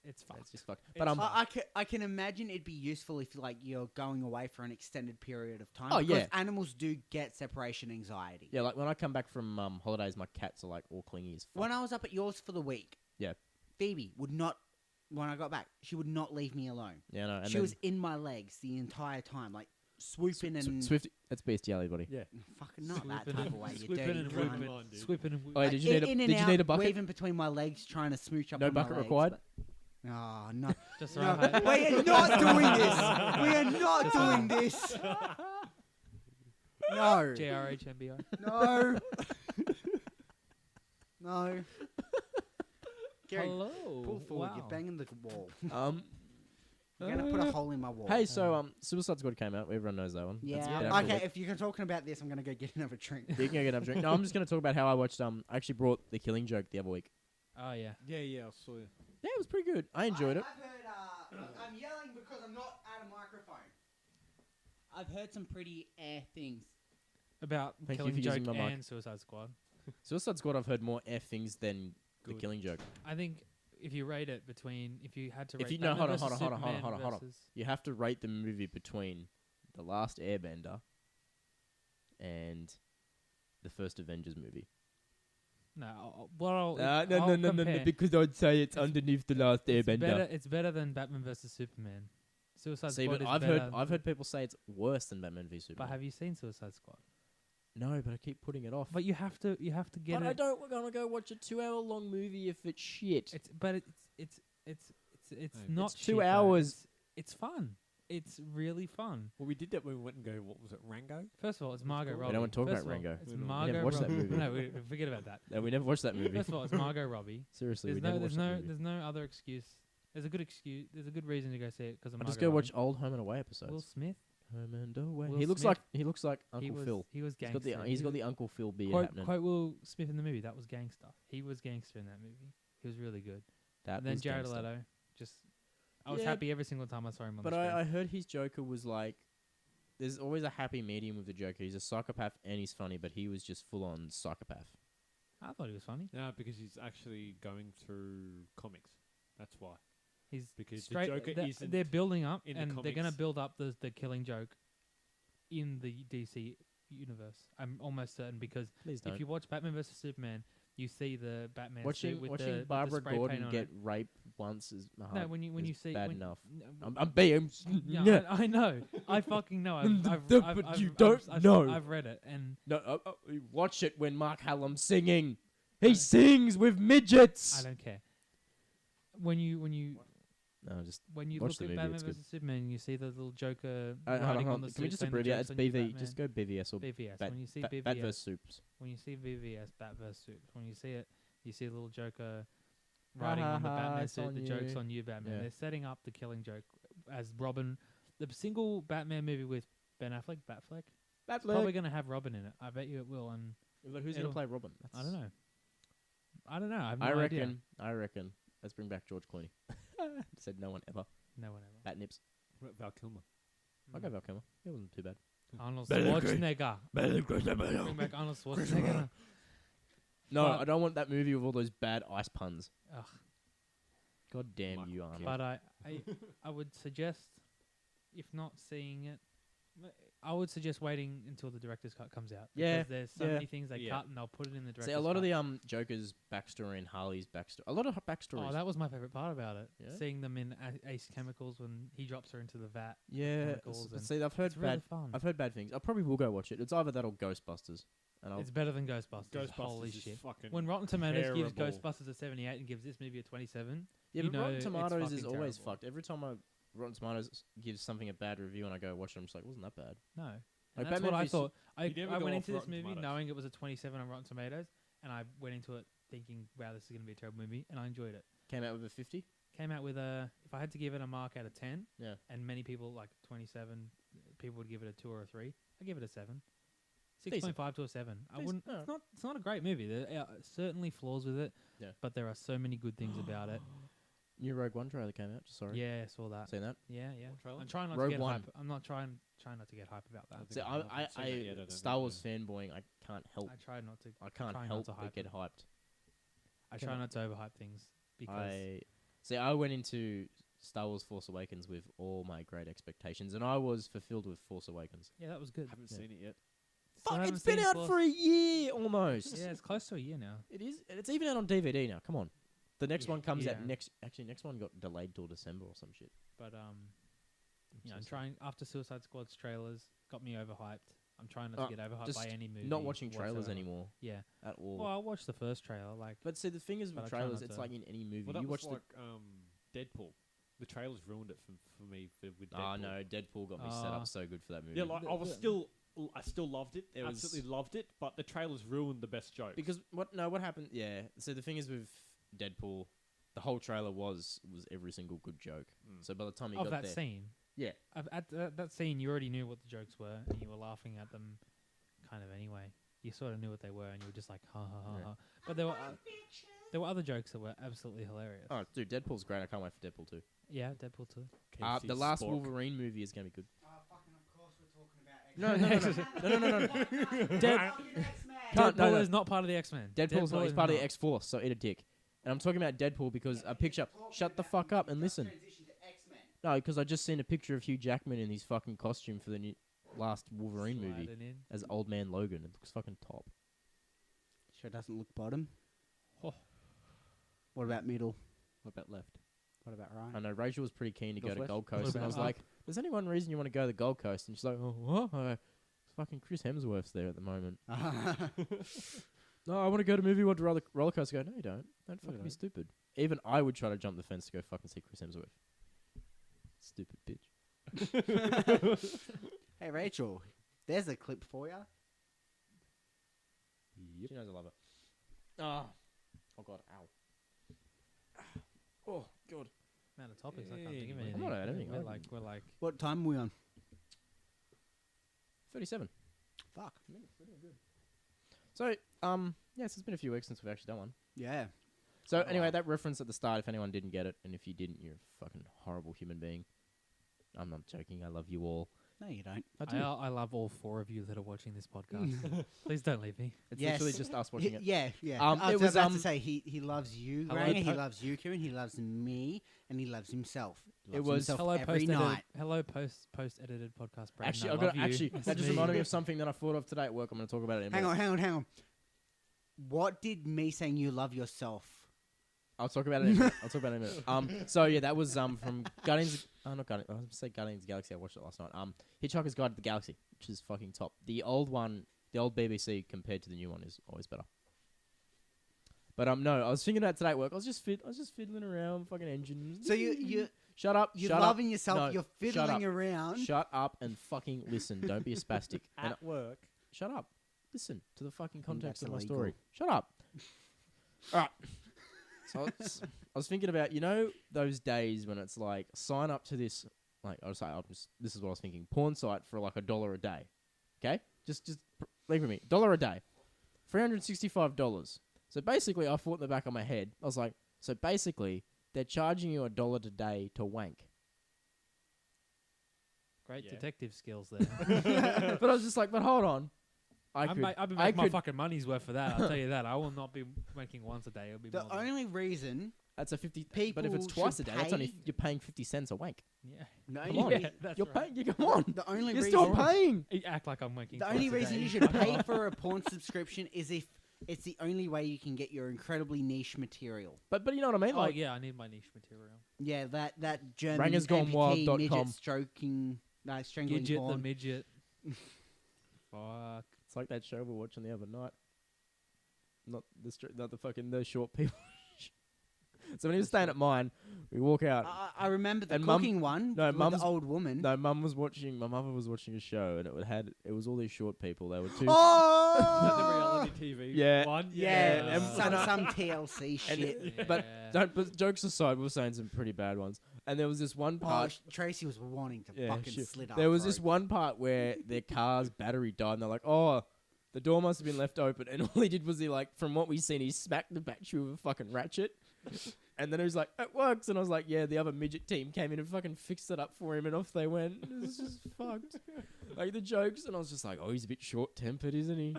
It's fucked. It's just fucked. It's But I can imagine it'd be useful if like you're going away for an extended period of time. Oh, because yeah. animals do get separation anxiety. yeah, like when I come back from holidays, my cats are like all clingy as fuck. When I was up at yours for the week, Yeah. Phoebe would not. When I got back, she would not leave me alone. Yeah, no. And She then was in my legs the entire time, like swooping and Swift. That's bestiality, buddy. Yeah. fucking not that Swipping type and- of way. You swipping dirty and cunt. whooping. Come on, dude. Swipping and Oh, whooping. yeah, did you need a? in and Did you out, need a bucket? weaving between my legs, trying to smooch up. No on my bucket legs, required? but- Oh no! Just No, right. we are not doing this. We are not doing this. No. JRHMBI. No. No. Gary, Hello. pull forward. Wow. You're banging the wall. You're You're gonna put a hole in my wall. Hey, so Suicide Squad came out. Everyone knows that one. That's been out Yeah. for a Okay. week. If you're talking about this, I'm gonna go get another drink. You can go get another drink. No, I'm just gonna talk about how I watched. I actually brought The Killing Joke the other week. Oh yeah. Yeah, I saw you. Yeah, it was pretty good. I enjoyed it. I've heard. I'm yelling because I'm not at a microphone. I've heard some pretty things. about Thank you Killing for using Joke my mic. and Suicide Squad. Suicide Squad, I've heard more F things than The Good. Killing Joke. I think if you rate it between, if you had to If rate you no, Batman hold on, versus hold on, hold on, Superman hold on, hold on. versus- You have to rate the movie between The Last Airbender and the first Avengers movie. No, I'll compare. because I'd say it's It's- underneath The Last It's better than Batman versus Superman. Suicide See, Squad but is I've better. heard people say it's worse than Batman v Superman. But have you seen Suicide Squad? No, but I keep putting it off. But you have to get But it. I don't want to go watch a 2-hour-long movie if it's shit. It's Hey, not it's 2 shit, though. hours. It's fun. It's really fun. Well, we did that when we went and go. What was it, Rango? First of all, it's Margot We Robbie. don't want to talk First about of all, Rango. It's We don't- we Margot never watched that Robbie. movie. No, we forget about that. No, we never watched that movie. First of all, it's Margot Robbie. Seriously, we There's never no, watched there's that no, movie. there's no other excuse. There's a good excuse. There's a good reason to go see it because of I'll Margot just go Robbie. watch old Home and Away episodes. Will Smith. Home and Away. Will He looks Smith. like Uncle Phil. He was He's gangster. got the Uncle Phil beard quote, happening. quote Will Smith in the movie. That was gangster. He was gangster in that movie. He was really good. That And then was Jared gangster. Leto. Just, I was Yeah, happy every single time I saw him on But the screen. I heard his Joker was like, there's always a happy medium with the Joker. He's a psychopath and he's funny, but he was just full on psychopath. I thought he was funny. No, because he's actually going through comics. That's why. He's Because the straight. Joker they're, isn't they're building up, in the and they're going to comics. build up the Killing Joke in the DC universe. I'm almost certain because Please don't. if you watch Batman vs Superman, you see the Batman watching suit with watching the Barbara spray Gordon paint on get it. raped once is No, when you is see bad when, enough. n- I'm being yeah, I know. I fucking know. But you don't know. I've read it, and no. Watch it when Mark Hallam's singing. He sings with midgets. I don't care. When you No, just when you Watch look the at movie, Batman it's good. vs Superman, you see the little Joker hold riding on. on the Can we suit just saying the abbreviate? jokes It's on you, BV. Batman. Just go BVS or BVS. Bat, When you see Bat, BVS, Bat vs Soups. when you see BVS, Bat vs Soups, when you see it, you see a little Joker riding on the ha, Batman it's suit. on The joke's you. on you, Batman. Yeah. They're setting up the Killing Joke as Robin. The single Batman movie with Ben Affleck, Batfleck, it's probably going to have Robin in it. I bet you it will. And Who's it'll- gonna play Robin? I don't know. I don't know. I have no I idea. reckon. Let's bring back George Clooney. Said no one ever. No one ever. Bat nips. What about Val Kilmer? I'll go Val Kilmer. It wasn't too bad. Arnold Better Schwarzenegger. Bring back Arnold Schwarzenegger. No, But- I don't want that movie with all those bad ice puns. Ugh. God damn Michael you, Arnold. But I would suggest, if not seeing it, I would suggest waiting until the director's cut comes out. Yeah, Because there's so yeah. many things they Yeah. cut and they'll put it in the director's See, a lot of cut. the Joker's backstory and Harley's backstory. A lot of backstories. Oh, that was my favorite part about it. Yeah? Seeing them in Ace Chemicals when he drops her into the vat. yeah. chemicals But and see, I've heard It's really bad. fun. I've heard bad things. I probably will go watch it. It's either that or Ghostbusters. And I'll It's better than Ghostbusters. Ghostbusters Holy is shit. fucking When Rotten Tomatoes gives terrible. Ghostbusters a 78 and gives this movie a 27, yeah, you but know Rotten it's Tomatoes is fucking always terrible. fucked. Every time Rotten Tomatoes gives something a bad review and I go watch it, I'm just like, wasn't that bad? no. Like And that's Batman what I v thought. I You never go went off into this Rotten movie Tomatoes. knowing it was a 27 on Rotten Tomatoes, and I went into it thinking, wow, this is going to be a terrible movie, and I enjoyed it. Came out with a 50. Came out with if I had to give it a mark out of 10, Yeah. and many people, like 27, people would give it a 2 or a 3, I'd give it a 7. Decent. 6.5 to a 7. I Decent, wouldn't. yeah. It's not a great movie. There are certainly flaws with it, Yeah. but there are so many good things about it. New Rogue One trailer came out. Just sorry. Yeah, I saw that. Seen that? Yeah, yeah. What trailer? I'm trying not Rogue to get One. hype. I'm not trying not to get hype about that. think See, I haven't seen it yet, I don't Star think, Wars fanboying. I can't help. I try not to. I can't try not help to but hype get it. hyped. I Can try I- not to overhype things because I went into Star Wars Force Awakens with all my great expectations, and I was fulfilled with Force Awakens. yeah, that was good. Haven't Yeah. seen it yet. Still Fuck, haven't it's been seen out Force- for a year almost. Yeah, it's close to a year now. It is. And it's even out on DVD now. Come on. The next Yeah, one comes out yeah. next. Actually, next one got delayed till December or some shit. But I'm trying after Suicide Squad's trailers got me overhyped. I'm trying not to get overhyped just by any movie. Not watching trailers whatsoever. anymore Yeah. at all. Well, I watched the first trailer. Like, but see, the thing is but with I try trailers, not it's to. like in any movie. Well, that you was watch like Deadpool. The trailers ruined it for me with the. Deadpool. Oh no, Deadpool got me set Ah. up so good for that movie. Yeah, like I still loved it. It was- Absolutely loved it. But the trailers ruined the best jokes. Because what happened? Yeah. So the thing is with Deadpool, the whole trailer was every single good joke. Mm. So by the time you of got that there, scene. yeah, At that scene, you already knew what the jokes were, and you were laughing at them, kind of anyway. You sort of knew what they were, and you were just like, ha ha ha Yeah. ha. But there were other jokes that were absolutely hilarious. oh dude, Deadpool's great. I can't wait for Deadpool 2. Yeah, Deadpool too. The last Spock. Wolverine movie is gonna be good. Fucking of course we're talking about No. Dead. Deadpool No. is not part of the X-Men. Deadpool's not. He's is part of the not. X-Force, so eat a dick. And I'm talking about Deadpool because a picture. Shut the fuck up and listen. No, because I just seen a picture of Hugh Jackman in his fucking costume for the last Wolverine movie Sliding in. as Old Man Logan. It looks fucking top. Sure doesn't look bottom. Oh. What about middle? What about left? What about right? I know Rachel was pretty keen to go to Northwest? Gold What Coast, and I about was up? like, "There's only one reason you want to go to the Gold Coast," and she's like, "Oh, what? Fucking Chris Hemsworth's there at the moment." No, I want to go to movie, watch roller coaster. I go, no, you don't. Don't fucking be don't. stupid. Even I would try to jump the fence to go fucking see Chris Hemsworth. Stupid bitch. Hey, Rachel, there's a clip for you. She knows I love it. Oh god, ow. Oh god. Amount of topics. I can't think of Hey, anything. I'm not at anything. We're like. What time are we on? 37. Fuck. So, yes, it's been a few weeks since we've actually done one. Yeah. So Oh, anyway, wow. that reference at the start, if anyone didn't get it, and if you didn't, you're a fucking horrible human being. I'm not joking. I love you all. No, you don't. I do. I love all 4 of you that are watching this podcast. Please don't leave me. It's Yes. literally just us watching it. Yeah. It I was was, about to say he loves you, Hello, Granger, he po- loves you, Kieran, he loves me, and he loves himself. He It loves was- himself Hello, every night. post edited podcast. Brayden, Actually, I I've love got you. actually It's that just me. reminded me of something that I thought of today at work. I'm going to talk about it in a minute. Hang on. What did me saying you love yourself? I'll talk about it in a minute. So yeah, that was from Guardians. Not Guardians. I was going to say Guardians of the Galaxy. I watched it last night. Hitchhiker's Guide to the Galaxy, which is fucking top. The old one, the old BBC compared to the new one is always better. But no, I was thinking about today at work. I was just fiddling around, fucking engines. So you're shut up. you're shut loving up. yourself, No, you're shut fiddling up. around. Shut up and fucking listen. Don't be a spastic. And At work. shut up. Listen to the fucking think context that's of my illegal. story. Shut up. All right. So I was thinking about, those days when it's like, sign up to this, like, this is what I was thinking, porn site for like $1 a day. Okay? Just leave with me. $1 a day. $365. So basically, I thought in the back of my head, I was like, so basically, they're charging you $1 a day to wank. Great Yeah. detective skills there. But I was just like, but hold on. I've been I making my could- fucking money's worth for that. I'll tell you that. I will not be making once a day. It'll be The more than- only reason That's a 50. People but if it's should twice a day, that's only pay- you're paying 50 cents a wank. Yeah. no, Come you- on. Yeah, that's You're right. paying. Come on. the only You're reason still paying. You act like I'm making. the twice only a reason day. you should pay for a porn subscription is if it's the only way you can get your incredibly niche material. But you know what I mean? Oh Like, yeah, I need my niche material. Yeah, that German Rangersgonewild.com. amputee midget stroking, strangling Gidget the porn. midget. Fuck. it's like that show we were watching the other night. Not the fucking those short people. So when he was staying at mine, we walk out. I remember the And Mum- cooking one no, with Mum's- the old woman. No, my mother was watching a show, and it was all these short people. They were too. Is that the Oh! reality TV Yeah. one? Yeah, and some TLC shit. But Yeah. But jokes aside, we were saying some pretty bad ones. And there was this one Oh, part. Tracy was wanting to Yeah, fucking shit. slit up. There was this one part where their car's battery died, and they're like, "Oh, the door must have been left open." And all he did was from what we seen, he smacked the battery with a fucking ratchet. And then he was like, "It works." And I was like, "Yeah." The other midget team came in and fucking fixed it up for him, and off they went. It was just fucked. Like the jokes, and I was just like, "Oh, he's a bit short-tempered, isn't he?"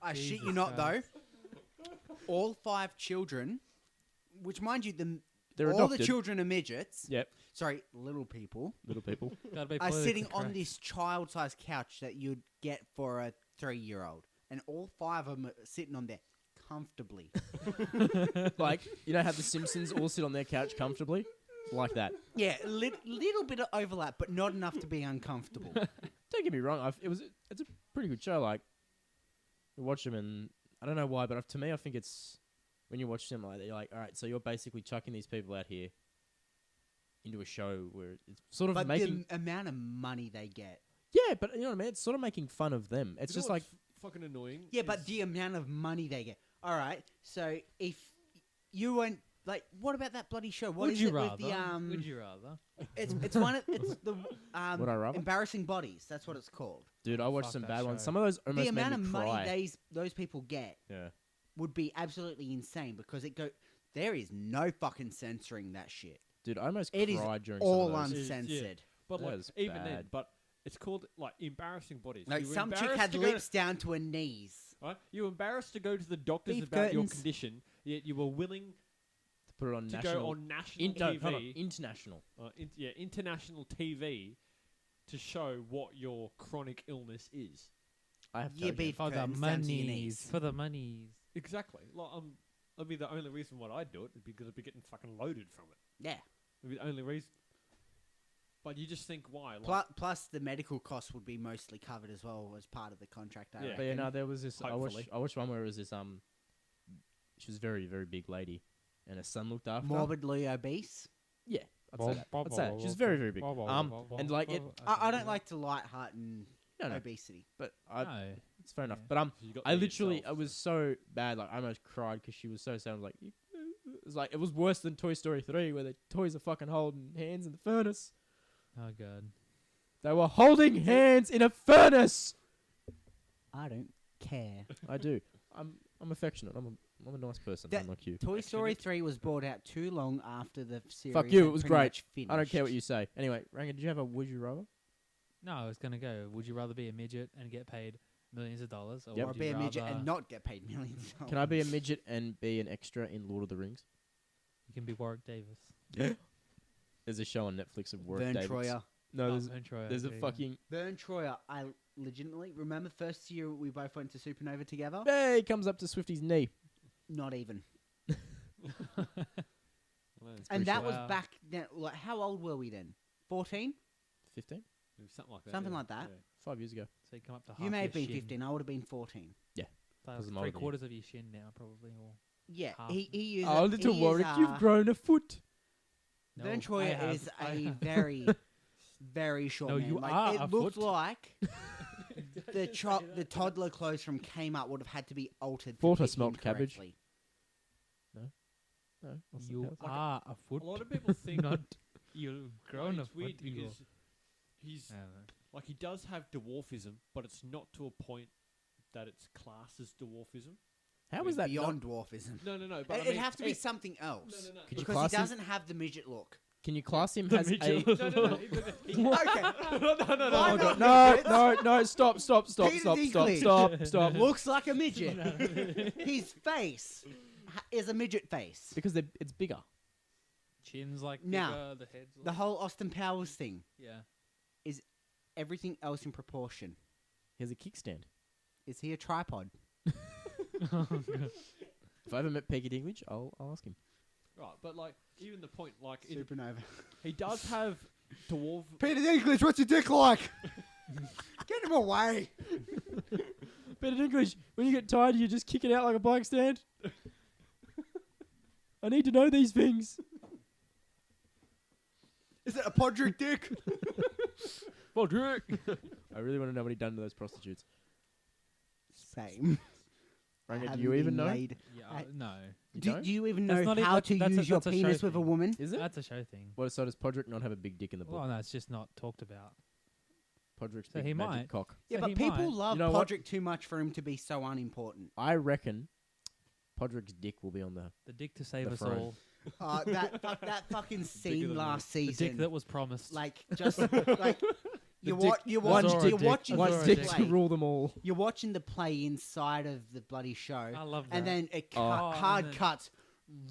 I shit Jesus you not Christ. though. All 5 children, which mind you, They're all adopted. the children are midgets. Yep, Sorry, little people little people. Gotta be are sitting politically on correct. this child-sized couch that you'd get for a 3-year-old, and all 5 of them are sitting on there comfortably. Like, how the Simpsons all sit on their couch comfortably, like that. Yeah, little bit of overlap, but not enough to be uncomfortable. Don't get me wrong. It's a pretty good show. Like, you watch them, and I don't know why, but to me, I think it's when you watch them like that, you're like, all right, so you're basically chucking these people out here into a show where it's sort of But making. the amount of money they get. Yeah, but you know what I mean. It's sort of making fun of them. It's You know just like what's fucking annoying. Yeah, but is- the amount of money they get. All right, so if you weren't like, what about that bloody show? What Would is you it rather? with the Would you rather? It's one of it's the Would I rather? embarrassing bodies. That's what it's called. dude, I watched Fuck some that bad ones. show. Some of those The almost made amount me of cry. money those people get Yeah, would be absolutely insane because there is no fucking censoring that shit. dude, I almost It is cried during all some of those. Is- yeah. uncensored. But That like is even then, bad. but It's called like embarrassing bodies. Like You were some chick embarrassed had to go lips down to her knees. right? You were embarrassed to go to the doctors Beef about your curtains. condition, yet you were willing To put it on to national. go on national no, hold on, TV. international. International TV to show what your chronic illness is. I have Yeah, told you. beef For the curtains down to your monies. knees. For the monies. Exactly. Like, I mean, the only reason why I'd do it is because I'd be getting fucking loaded from it. Yeah. It'd be the only reason. But you just think why? Like, Plus, the medical costs would be mostly covered as well as part of the contract. I Yeah. But yeah, reckon. no, there was this. I Hopefully. watched one where it was this. She was a very, very big lady, and her son looked after her. Morbidly obese. Yeah, I'd say that. I'd say that. She's very, very big. And like it. I don't like to light hearten No, no, obesity. but No. it's fair enough. Yeah. But so you got I there literally, yourself, I was so- so bad. Like I almost cried because she was so sad. I was like, it was like it was worse than Toy Story 3, where the toys are fucking holding hands in the furnace. Oh god. They were holding hands in a furnace. I don't care. I do. I'm affectionate. I'm a nice person. That- Unlike you. Toy Story 3 was brought out too long after the series. Fuck you, had it was pretty great. much finished. I don't care what you say. Anyway, Ranga, did you have a would you rather? No, I was gonna go. Would you rather be a midget and get paid millions of dollars, or Yep. Or would be you a midget rather- and not get paid millions of dollars. Can I be a midget and be an extra in Lord of the Rings? You can be Warwick Davis. There's a show on Netflix of Warwick Vern Davis. Troyer. No, Oh, there's Vern Troyer, there's a there you go. fucking Vern Troyer. I legitimately remember first year we both went to Supernova together. hey comes up to Swifty's knee. Not even. Well, it's And pretty that short. was Wow. back then. Like, how old were we then? 14? 15? It was something like that. Something yeah. like that. Yeah. 5 years ago. So you come up to half You may have your been shin. 15. I would have been 14. That Because was I'm older than you. 3/4 of your shin now, probably. Or Yeah, Half. he is. Oh, little Warwick, you've grown a foot. Vern No, I Troyer have- is I a have- very, very short No, man. you like, are it a looked foot. like the toddler clothes from Kmart would have had to be altered. Thought to I fit smelt him cabbage. correctly. No, that's You not are a foot. A lot of people think not you've grown a it's foot. weird you because he's I don't know. like he does have dwarfism, but it's not to a point that it's classed as dwarfism. How is that beyond dwarfism? No, but It'd have to be something else. No. Could you Because class he him- doesn't have the midget look. Can you class him The as a... midget No. Okay. No. Why Oh, not God. No, stop, Peter Dinklage. stop. Looks like a midget. His face is a midget face. Because it's bigger. Chin's like Now, bigger, the head's The like, whole Austin Powers thing, yeah. everything else in proportion. He has a kickstand. Is he a tripod? If I ever met Peggy Dinklage, I'll ask him. Right, but like even the point, like Supernova. he does have dwarf. Peter Dinklage, what's your dick like? Get him away. Peter Dinklage, when you get tired, you just kick it out like a bike stand. I need to know these things. Is it a podrick dick? Podrick. I really want to know what he done to those prostitutes. Same. Ranga, do Haven't you even been know? laid. Yeah, I- no. You Do, don't? do you even That's know not how even- to that's a- use your that's a show penis with a thing. woman? Is it? That's a show thing. Well, so does Podrick not have a big dick in the book? Well, no, it's just not talked about. Podrick's So big he magic might. cock. Yeah, So but he people might. love You know what? Podrick too much for him to be so unimportant. I reckon Podrick's dick will be on the... The dick to save The us throne. all. That fucking Bigger scene than last The season. dick that was promised. like just like you're dick- you're one watching dick- you're watching One Zora the dick dick. to play. rule them all. You're watching the play inside of the bloody show, I love that. and then it Oh. hard and then- cuts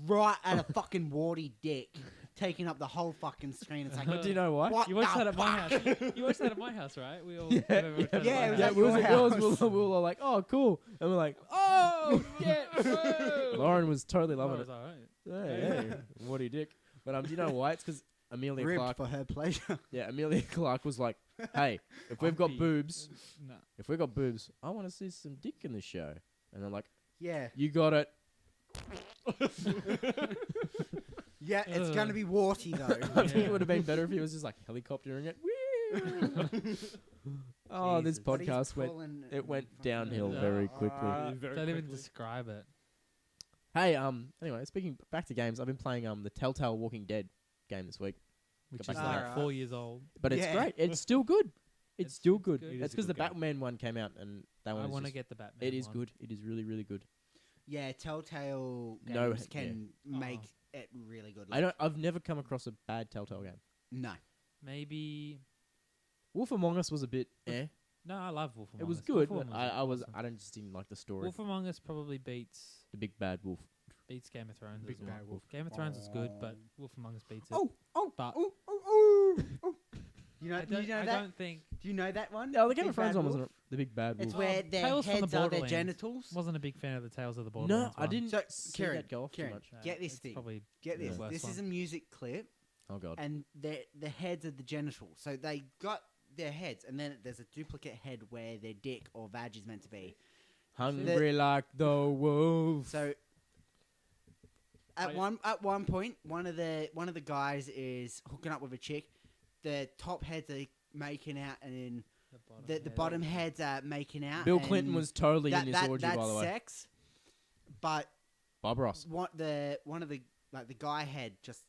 right at a fucking warty dick, taking up the whole fucking screen. It's like, But do you know what? what You watched the that at my fuck? house. You watched that at my house, right? We all Yeah, whenever we went yeah, to it was my at house. we your was at yours. house. We were all like, "Oh, cool," and we're like, "Oh, shit!" whoa." Lauren was totally loving That it. was alright. Hey, Warty dick. But do you know why? It's because Amelia Ribbed Clark. for her pleasure. Yeah, Amelia Clark was like, "Hey, if we've got Humpy. boobs, No. I want to see some dick in the show." And I'm like, Yeah, "You got it." yeah, it's Ugh. gonna be warty though. I think Yeah. it would have been better if he was just like helicoptering it. Whee! Oh, this Jesus. But he's podcast went. pulling It went fucking- downhill Yeah. very quickly. Very Don't even quickly. describe it. Hey, anyway, speaking back to games, I've been playing the Telltale Walking Dead game this week, Which Go is back to like that. 4 years old. but it's Yeah. great. It's still good. It's It's- still it's good. good. It is It's a because the good game. Batman one came out, and that one I is want to just- get the Batman. It is one. good. It is really, really good. Yeah, Telltale No, games yeah. can Oh. make it really good. I've never come across a bad Telltale game. No. Maybe Wolf Among Us was a bit No, I love Wolf Among Us. It was Wolf good, Among but Us awesome. I don't just didn't like the story. Wolf Among Us probably beats The big bad wolf. Game of Thrones Big as well. bad wolf. Game of Thrones is good, but Wolf Among Us beats it. Oh, But- You know, I don't, you know I that? don't think Do you know that one? No, the Game Big of Thrones Bad one Wolf? wasn't the big bad wolf. It's where their Tales from the heads are their Borderlands. genitals. wasn't a big fan of the Tales of the No, Borderlands. I one. didn't So, see Kieran, that go off Kieran, too much. get this it's thing. Probably Get this. the worst This is a one. music clip, Oh god. and the heads are the genitals. So they got their heads, and then there's a duplicate head where their dick or vag is meant to be. Hungry like the wolf. So at one point, one of the guys is hooking up with a chick. The top heads are making out, and then the bottom heads are making out. Bill and Clinton was totally in this orgy, that's by the way. sex. But Bob Ross. one of the the guy head just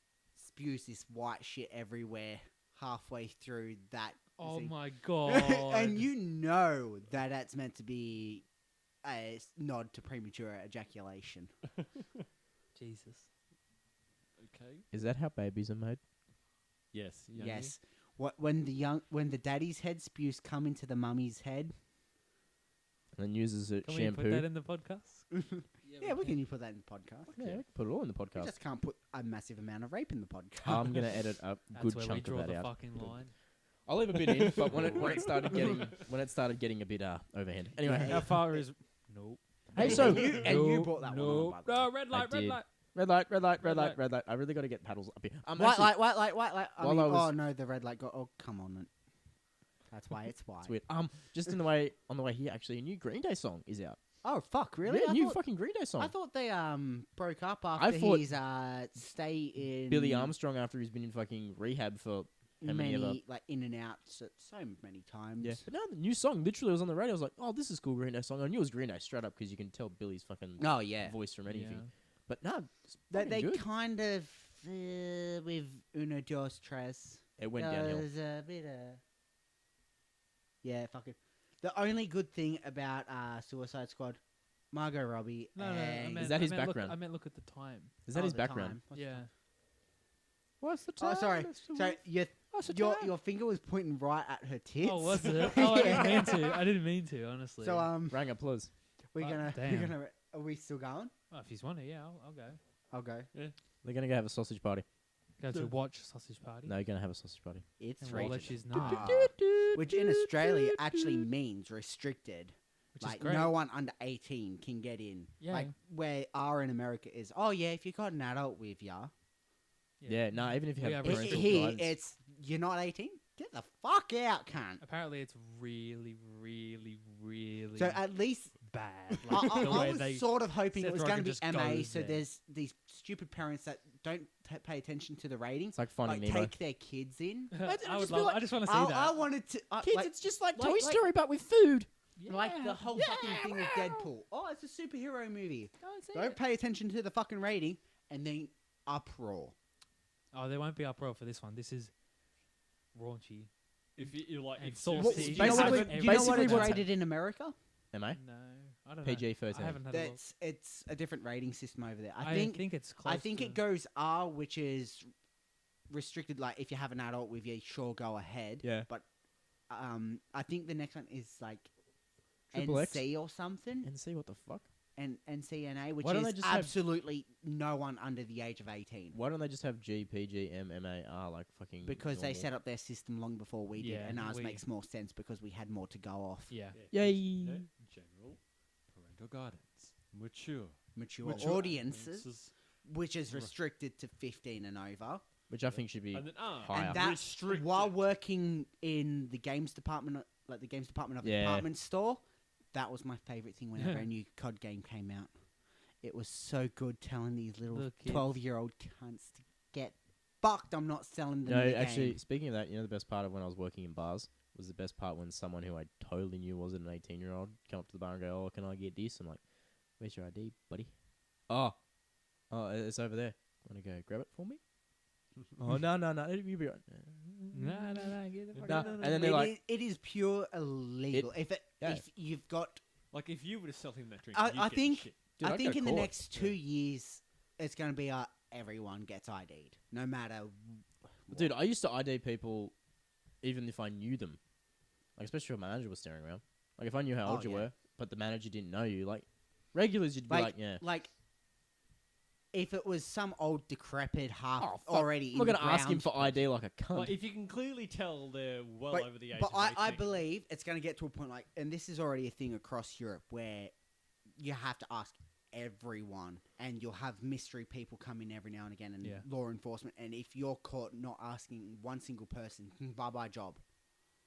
spews this white shit everywhere halfway through that. Oh thing. my god! And you know that that's meant to be a nod to premature ejaculation. Jesus. Okay. Is that how babies are made? Yes. Youngie. Yes. When the daddy's head spews cum into the mummy's head. And then uses it Can we shampoo. put that in the podcast? Yeah, we can put that in the podcast. Yeah, we can put it all in the We podcast. just can't put a massive amount of rape in the podcast. I'm gonna edit a That's good where we chunk draw of that the out. fucking line. I'll leave a bit in, but when it started getting a bit overhand. Anyway, Yeah. How far is? Nope. Hey, so you brought that one on, by the way. No, red light, red did. light. red light, red light, red Red light, light. red light. I really got to get paddles up here. White light, white light, white light. While I was- Oh no, the red light got. Oh come on, that's why it's white. It's weird. Just on the way here, actually, a new Green Day song is out. Oh fuck, really? Yeah, I new thought, fucking Green Day song. I thought they broke up I after thought his stay in Billy Armstrong after he's been in fucking rehab for how many ever. like in and out so many times. Yeah, but now the new song literally was on the radio. I was like, oh, this is cool Green Day song. I knew it was Green Day straight up because you can tell Billy's fucking Oh yeah. voice from anything. Yeah. But no, it's They fucking good. kind of with Uno Dos Tres. It went downhill. There's a bit of yeah, fucking. The only good thing about Suicide Squad, Margot Robbie. No, I and meant, Is that his I meant background? I meant look at the time. Is that his the background? time. What's the Yeah. time? What's the Oh, sorry. So your your finger was pointing right at her tits. Oh, was it? Oh, I didn't mean to. I didn't mean to, honestly. So rang applause. we're gonna damn. are we still going? Oh, if he's want to, yeah, I'll go. I'll go. They're gonna go have a sausage party. Go to watch Sausage Party. No, you're gonna have a sausage party. It's And we'll let rated you know. R, which in Australia actually means restricted. Which Like is great. no one under 18 can get in. Yeah. Like where R in America is. Oh yeah, if you got an adult with ya. Yeah, no, even if you We have have parental Here guidance. it's you're not 18. Get the fuck out, cunt. Apparently, it's really, really, really So at least bad. I, Like, the I way was they sort of hoping Seth it was Rogen going to be just MA. goes So there. there's these stupid parents that don't pay attention to the rating. It's like Finding Like Nemo. take their kids in. I would just be love. like, I just want to see I that. wanted to Kids, like, it's just like like- Toy like- Story, but with food. like the Yeah. whole fucking thing with Deadpool. Oh, it's a superhero movie. Go and see Don't it. pay attention to the fucking rating, and then uproar. Oh, there won't be uproar for this one. This is raunchy. If you like, And if saucy. What, Suicide do you know what, Basically- it- do you know what basically it's what's- rated in America? Am I? No, I don't know. PG-13. I haven't had a look. It's a different rating system over there. I think it's close. I think to, it goes R, which is restricted. Like if you have an adult with you, sure, go ahead. Yeah. But I think the next one is like Triple X? NC or something, And see what the fuck? and NCNA, which Why don't is they just have- absolutely no one under the age of 18. Why don't they just have G, PG, M, MAR like fucking? Because they normal? set up their system long before we did, Yeah, and ours we- makes more sense because we had more to go off. Yeah. Yay. general parental guidance, mature Mature audiences, which is restricted to 15 and over. Which I think should be and then higher. And that's restricted. while working in the games department, like the games department of the Yeah. department store. That was my favorite thing whenever Yeah. a new COD game came out. It was so good telling these little Little kids. 12-year-old cunts to get fucked. I'm not selling them No, the actually, game. speaking of that, you know the best part of when I was working in bars was the best part when someone who I totally knew wasn't an 18-year-old come up to the bar and go, "Oh, can I get this?" I'm like, "Where's your ID, buddy?" Oh, it's over there. Want to go grab it for me? Oh no, you be right. No. Get the fuck Nah, out of and there. then they're like, it is pure illegal. yeah. If you've got, Like if you were to sell him that drink, I- you'd I get think- shit. Dude, I I'd think go in the court. next 2 years, it's going to be everyone gets ID'd, no matter. Dude, I used to ID people even if I knew them. Like, especially if a manager was staring around. Like, if I knew how Oh, old you yeah. were, but the manager didn't know you, like, regulars, you'd be like, yeah. Like, if it was some old decrepit half Oh, fuck. already I'm not in going to the ask him ground- for ID like a cunt. Like, if you can clearly tell they're well But- over the age But of 18. I believe it's going to get to a point like, and this is already a thing across Europe where you have to ask everyone, and you'll have mystery people come in every now and again, and Yeah. law enforcement. And if you're caught not asking one single person, bye bye job.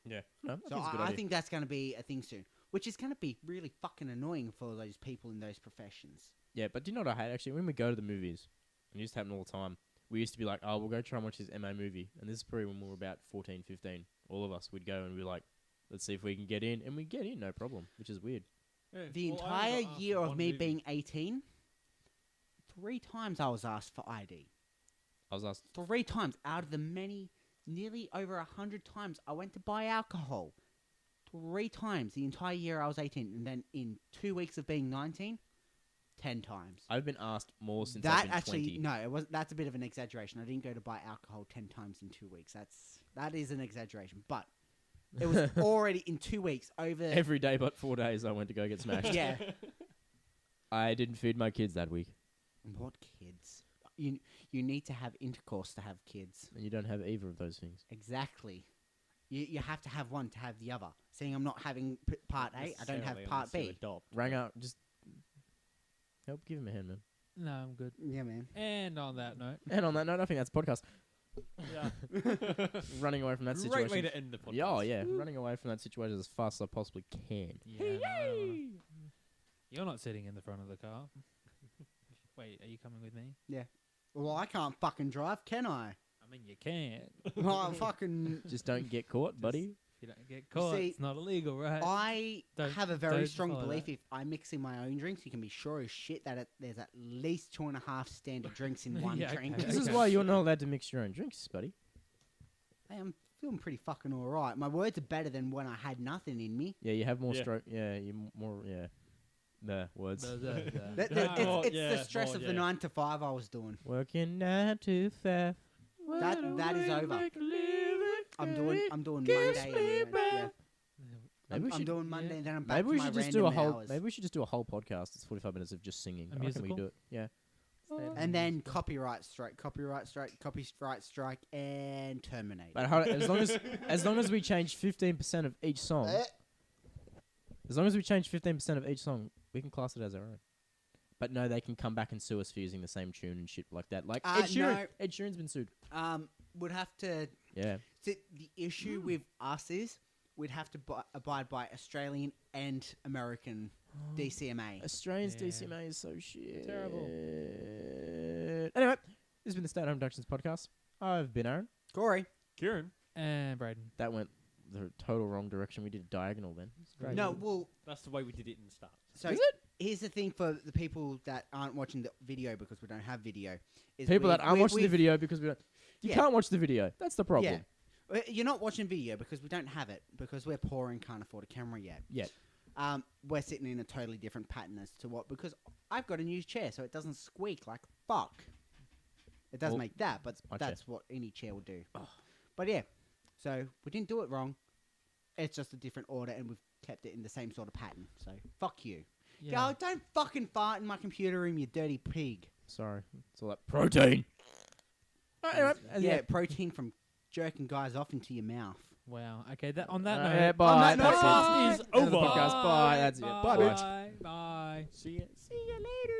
Yeah. No, I So think it's a good I idea. think that's going to be a thing soon, which is going to be really fucking annoying for those people in those professions. Yeah, but do you know what I hate, actually? When we go to the movies, and it used to happen all the time, we used to be like, oh, we'll go try and watch this MA movie. And this is probably when we were about 14, 15. All of us would go and be like, let's see if we can get in. And we get in, no problem, which is weird. Yeah, The well, I only entire got asked year for of one me movie. being 18, 3 times I was asked for ID. I was asked, 3 times out of the many, nearly over 100 times I went to buy alcohol. 3 times the entire year I was 18, and then in 2 weeks of being 19, 10 times. I've been asked more since That I've been actually 20. no, it was that's a bit of an exaggeration. I didn't go to buy alcohol 10 times in 2 weeks. That is an exaggeration, but it was already in 2 weeks over. Every day but 4 days I went to go get smashed. Yeah. I didn't feed my kids that week. What kids? You need to have intercourse to have kids. And you don't have either of those things. Exactly. You have to have one to have the other. Seeing I'm not having part A, I don't have Necessarily part unless you B. adopt. Rang up, just help give him a hand, man. No, I'm good. Yeah, man. And on that note, And on that note, I think that's podcast. Yeah. Running away from that Great situation. way to end the podcast. Yeah, oh, yeah. Running away from that situation as fast as I possibly can. yeah, no, I don't wanna- you're not sitting in the front of the car. Wait, are you coming with me? Well, I can't fucking drive, can I? I mean, you can. Well, fucking. Just don't get caught, buddy. If you don't get caught, see, it's not illegal, right? I Don't- have a very don't strong follow belief that. if I mix in my own drinks, you can be sure as shit that there's at least 2.5 standard drinks in one Yeah, drink. okay. This is why you're not allowed to mix your own drinks, buddy. Hey, I'm feeling pretty fucking alright. My words are better than when I had nothing in me. Yeah, you have more Yeah. stroke. Yeah, you more. Yeah, the words. Oh, It's yeah, the stress oh, of yeah. the 9 to 5 I was doing. Working 9 to 5. That is over. I'm doing Monday. Gives And me then, yeah. Maybe we I'm should. doing Monday yeah. and then I'm back Maybe to we my should just do a random whole. hours. Maybe we should just do a whole podcast. It's 45 minutes of just singing. A I reckon we musical? can do it. Yeah. And then copyright strike, and terminate. But how, as long as we change 15% of each song, as long as we change 15% of each song, we can class it as our own. But no, they can come back and sue us for using the same tune and shit like that. Like Ed Sheeran. no. Ed Sheeran's been sued. Would have to. Yeah. See, the issue with us is we'd have to abide by Australian and American DCMA. Australians Yeah. DCMA is so shit. Terrible. Anyway, this has been the Stay at Home Productions podcast. I've been Aaron. Cory. Kieran, And Brayden. That went the total wrong direction. We did a diagonal then. It's great. No, well, that's the way we did it in the start. so Is it? here's the thing for the people that aren't watching the video because we don't have video. Is People that we've- aren't we- watching the we've- video because we don't. You Yeah. can't watch the video. That's the problem. Yeah. You're not watching video because we don't have it because we're poor and can't afford a camera yet. Yet. We're sitting in a totally different pattern as to what because I've got a new chair so it doesn't squeak like fuck. It does Well, make that, but my chair. that's what any chair will do. But yeah, so we didn't do it wrong. It's just a different order and we've kept it in the same sort of pattern. So fuck you. Yeah. Go, don't fucking fart in my computer room, you dirty pig. Sorry. It's all that protein. Anyway, Yeah, protein from jerking guys off into your mouth. Wow. Okay. That on that Yeah, note. bye. On that note, That's it. podcast is That's the over. podcast. Bye. That's it. Bye. Bye, bitch. Bye. Bye. See ya. See you later.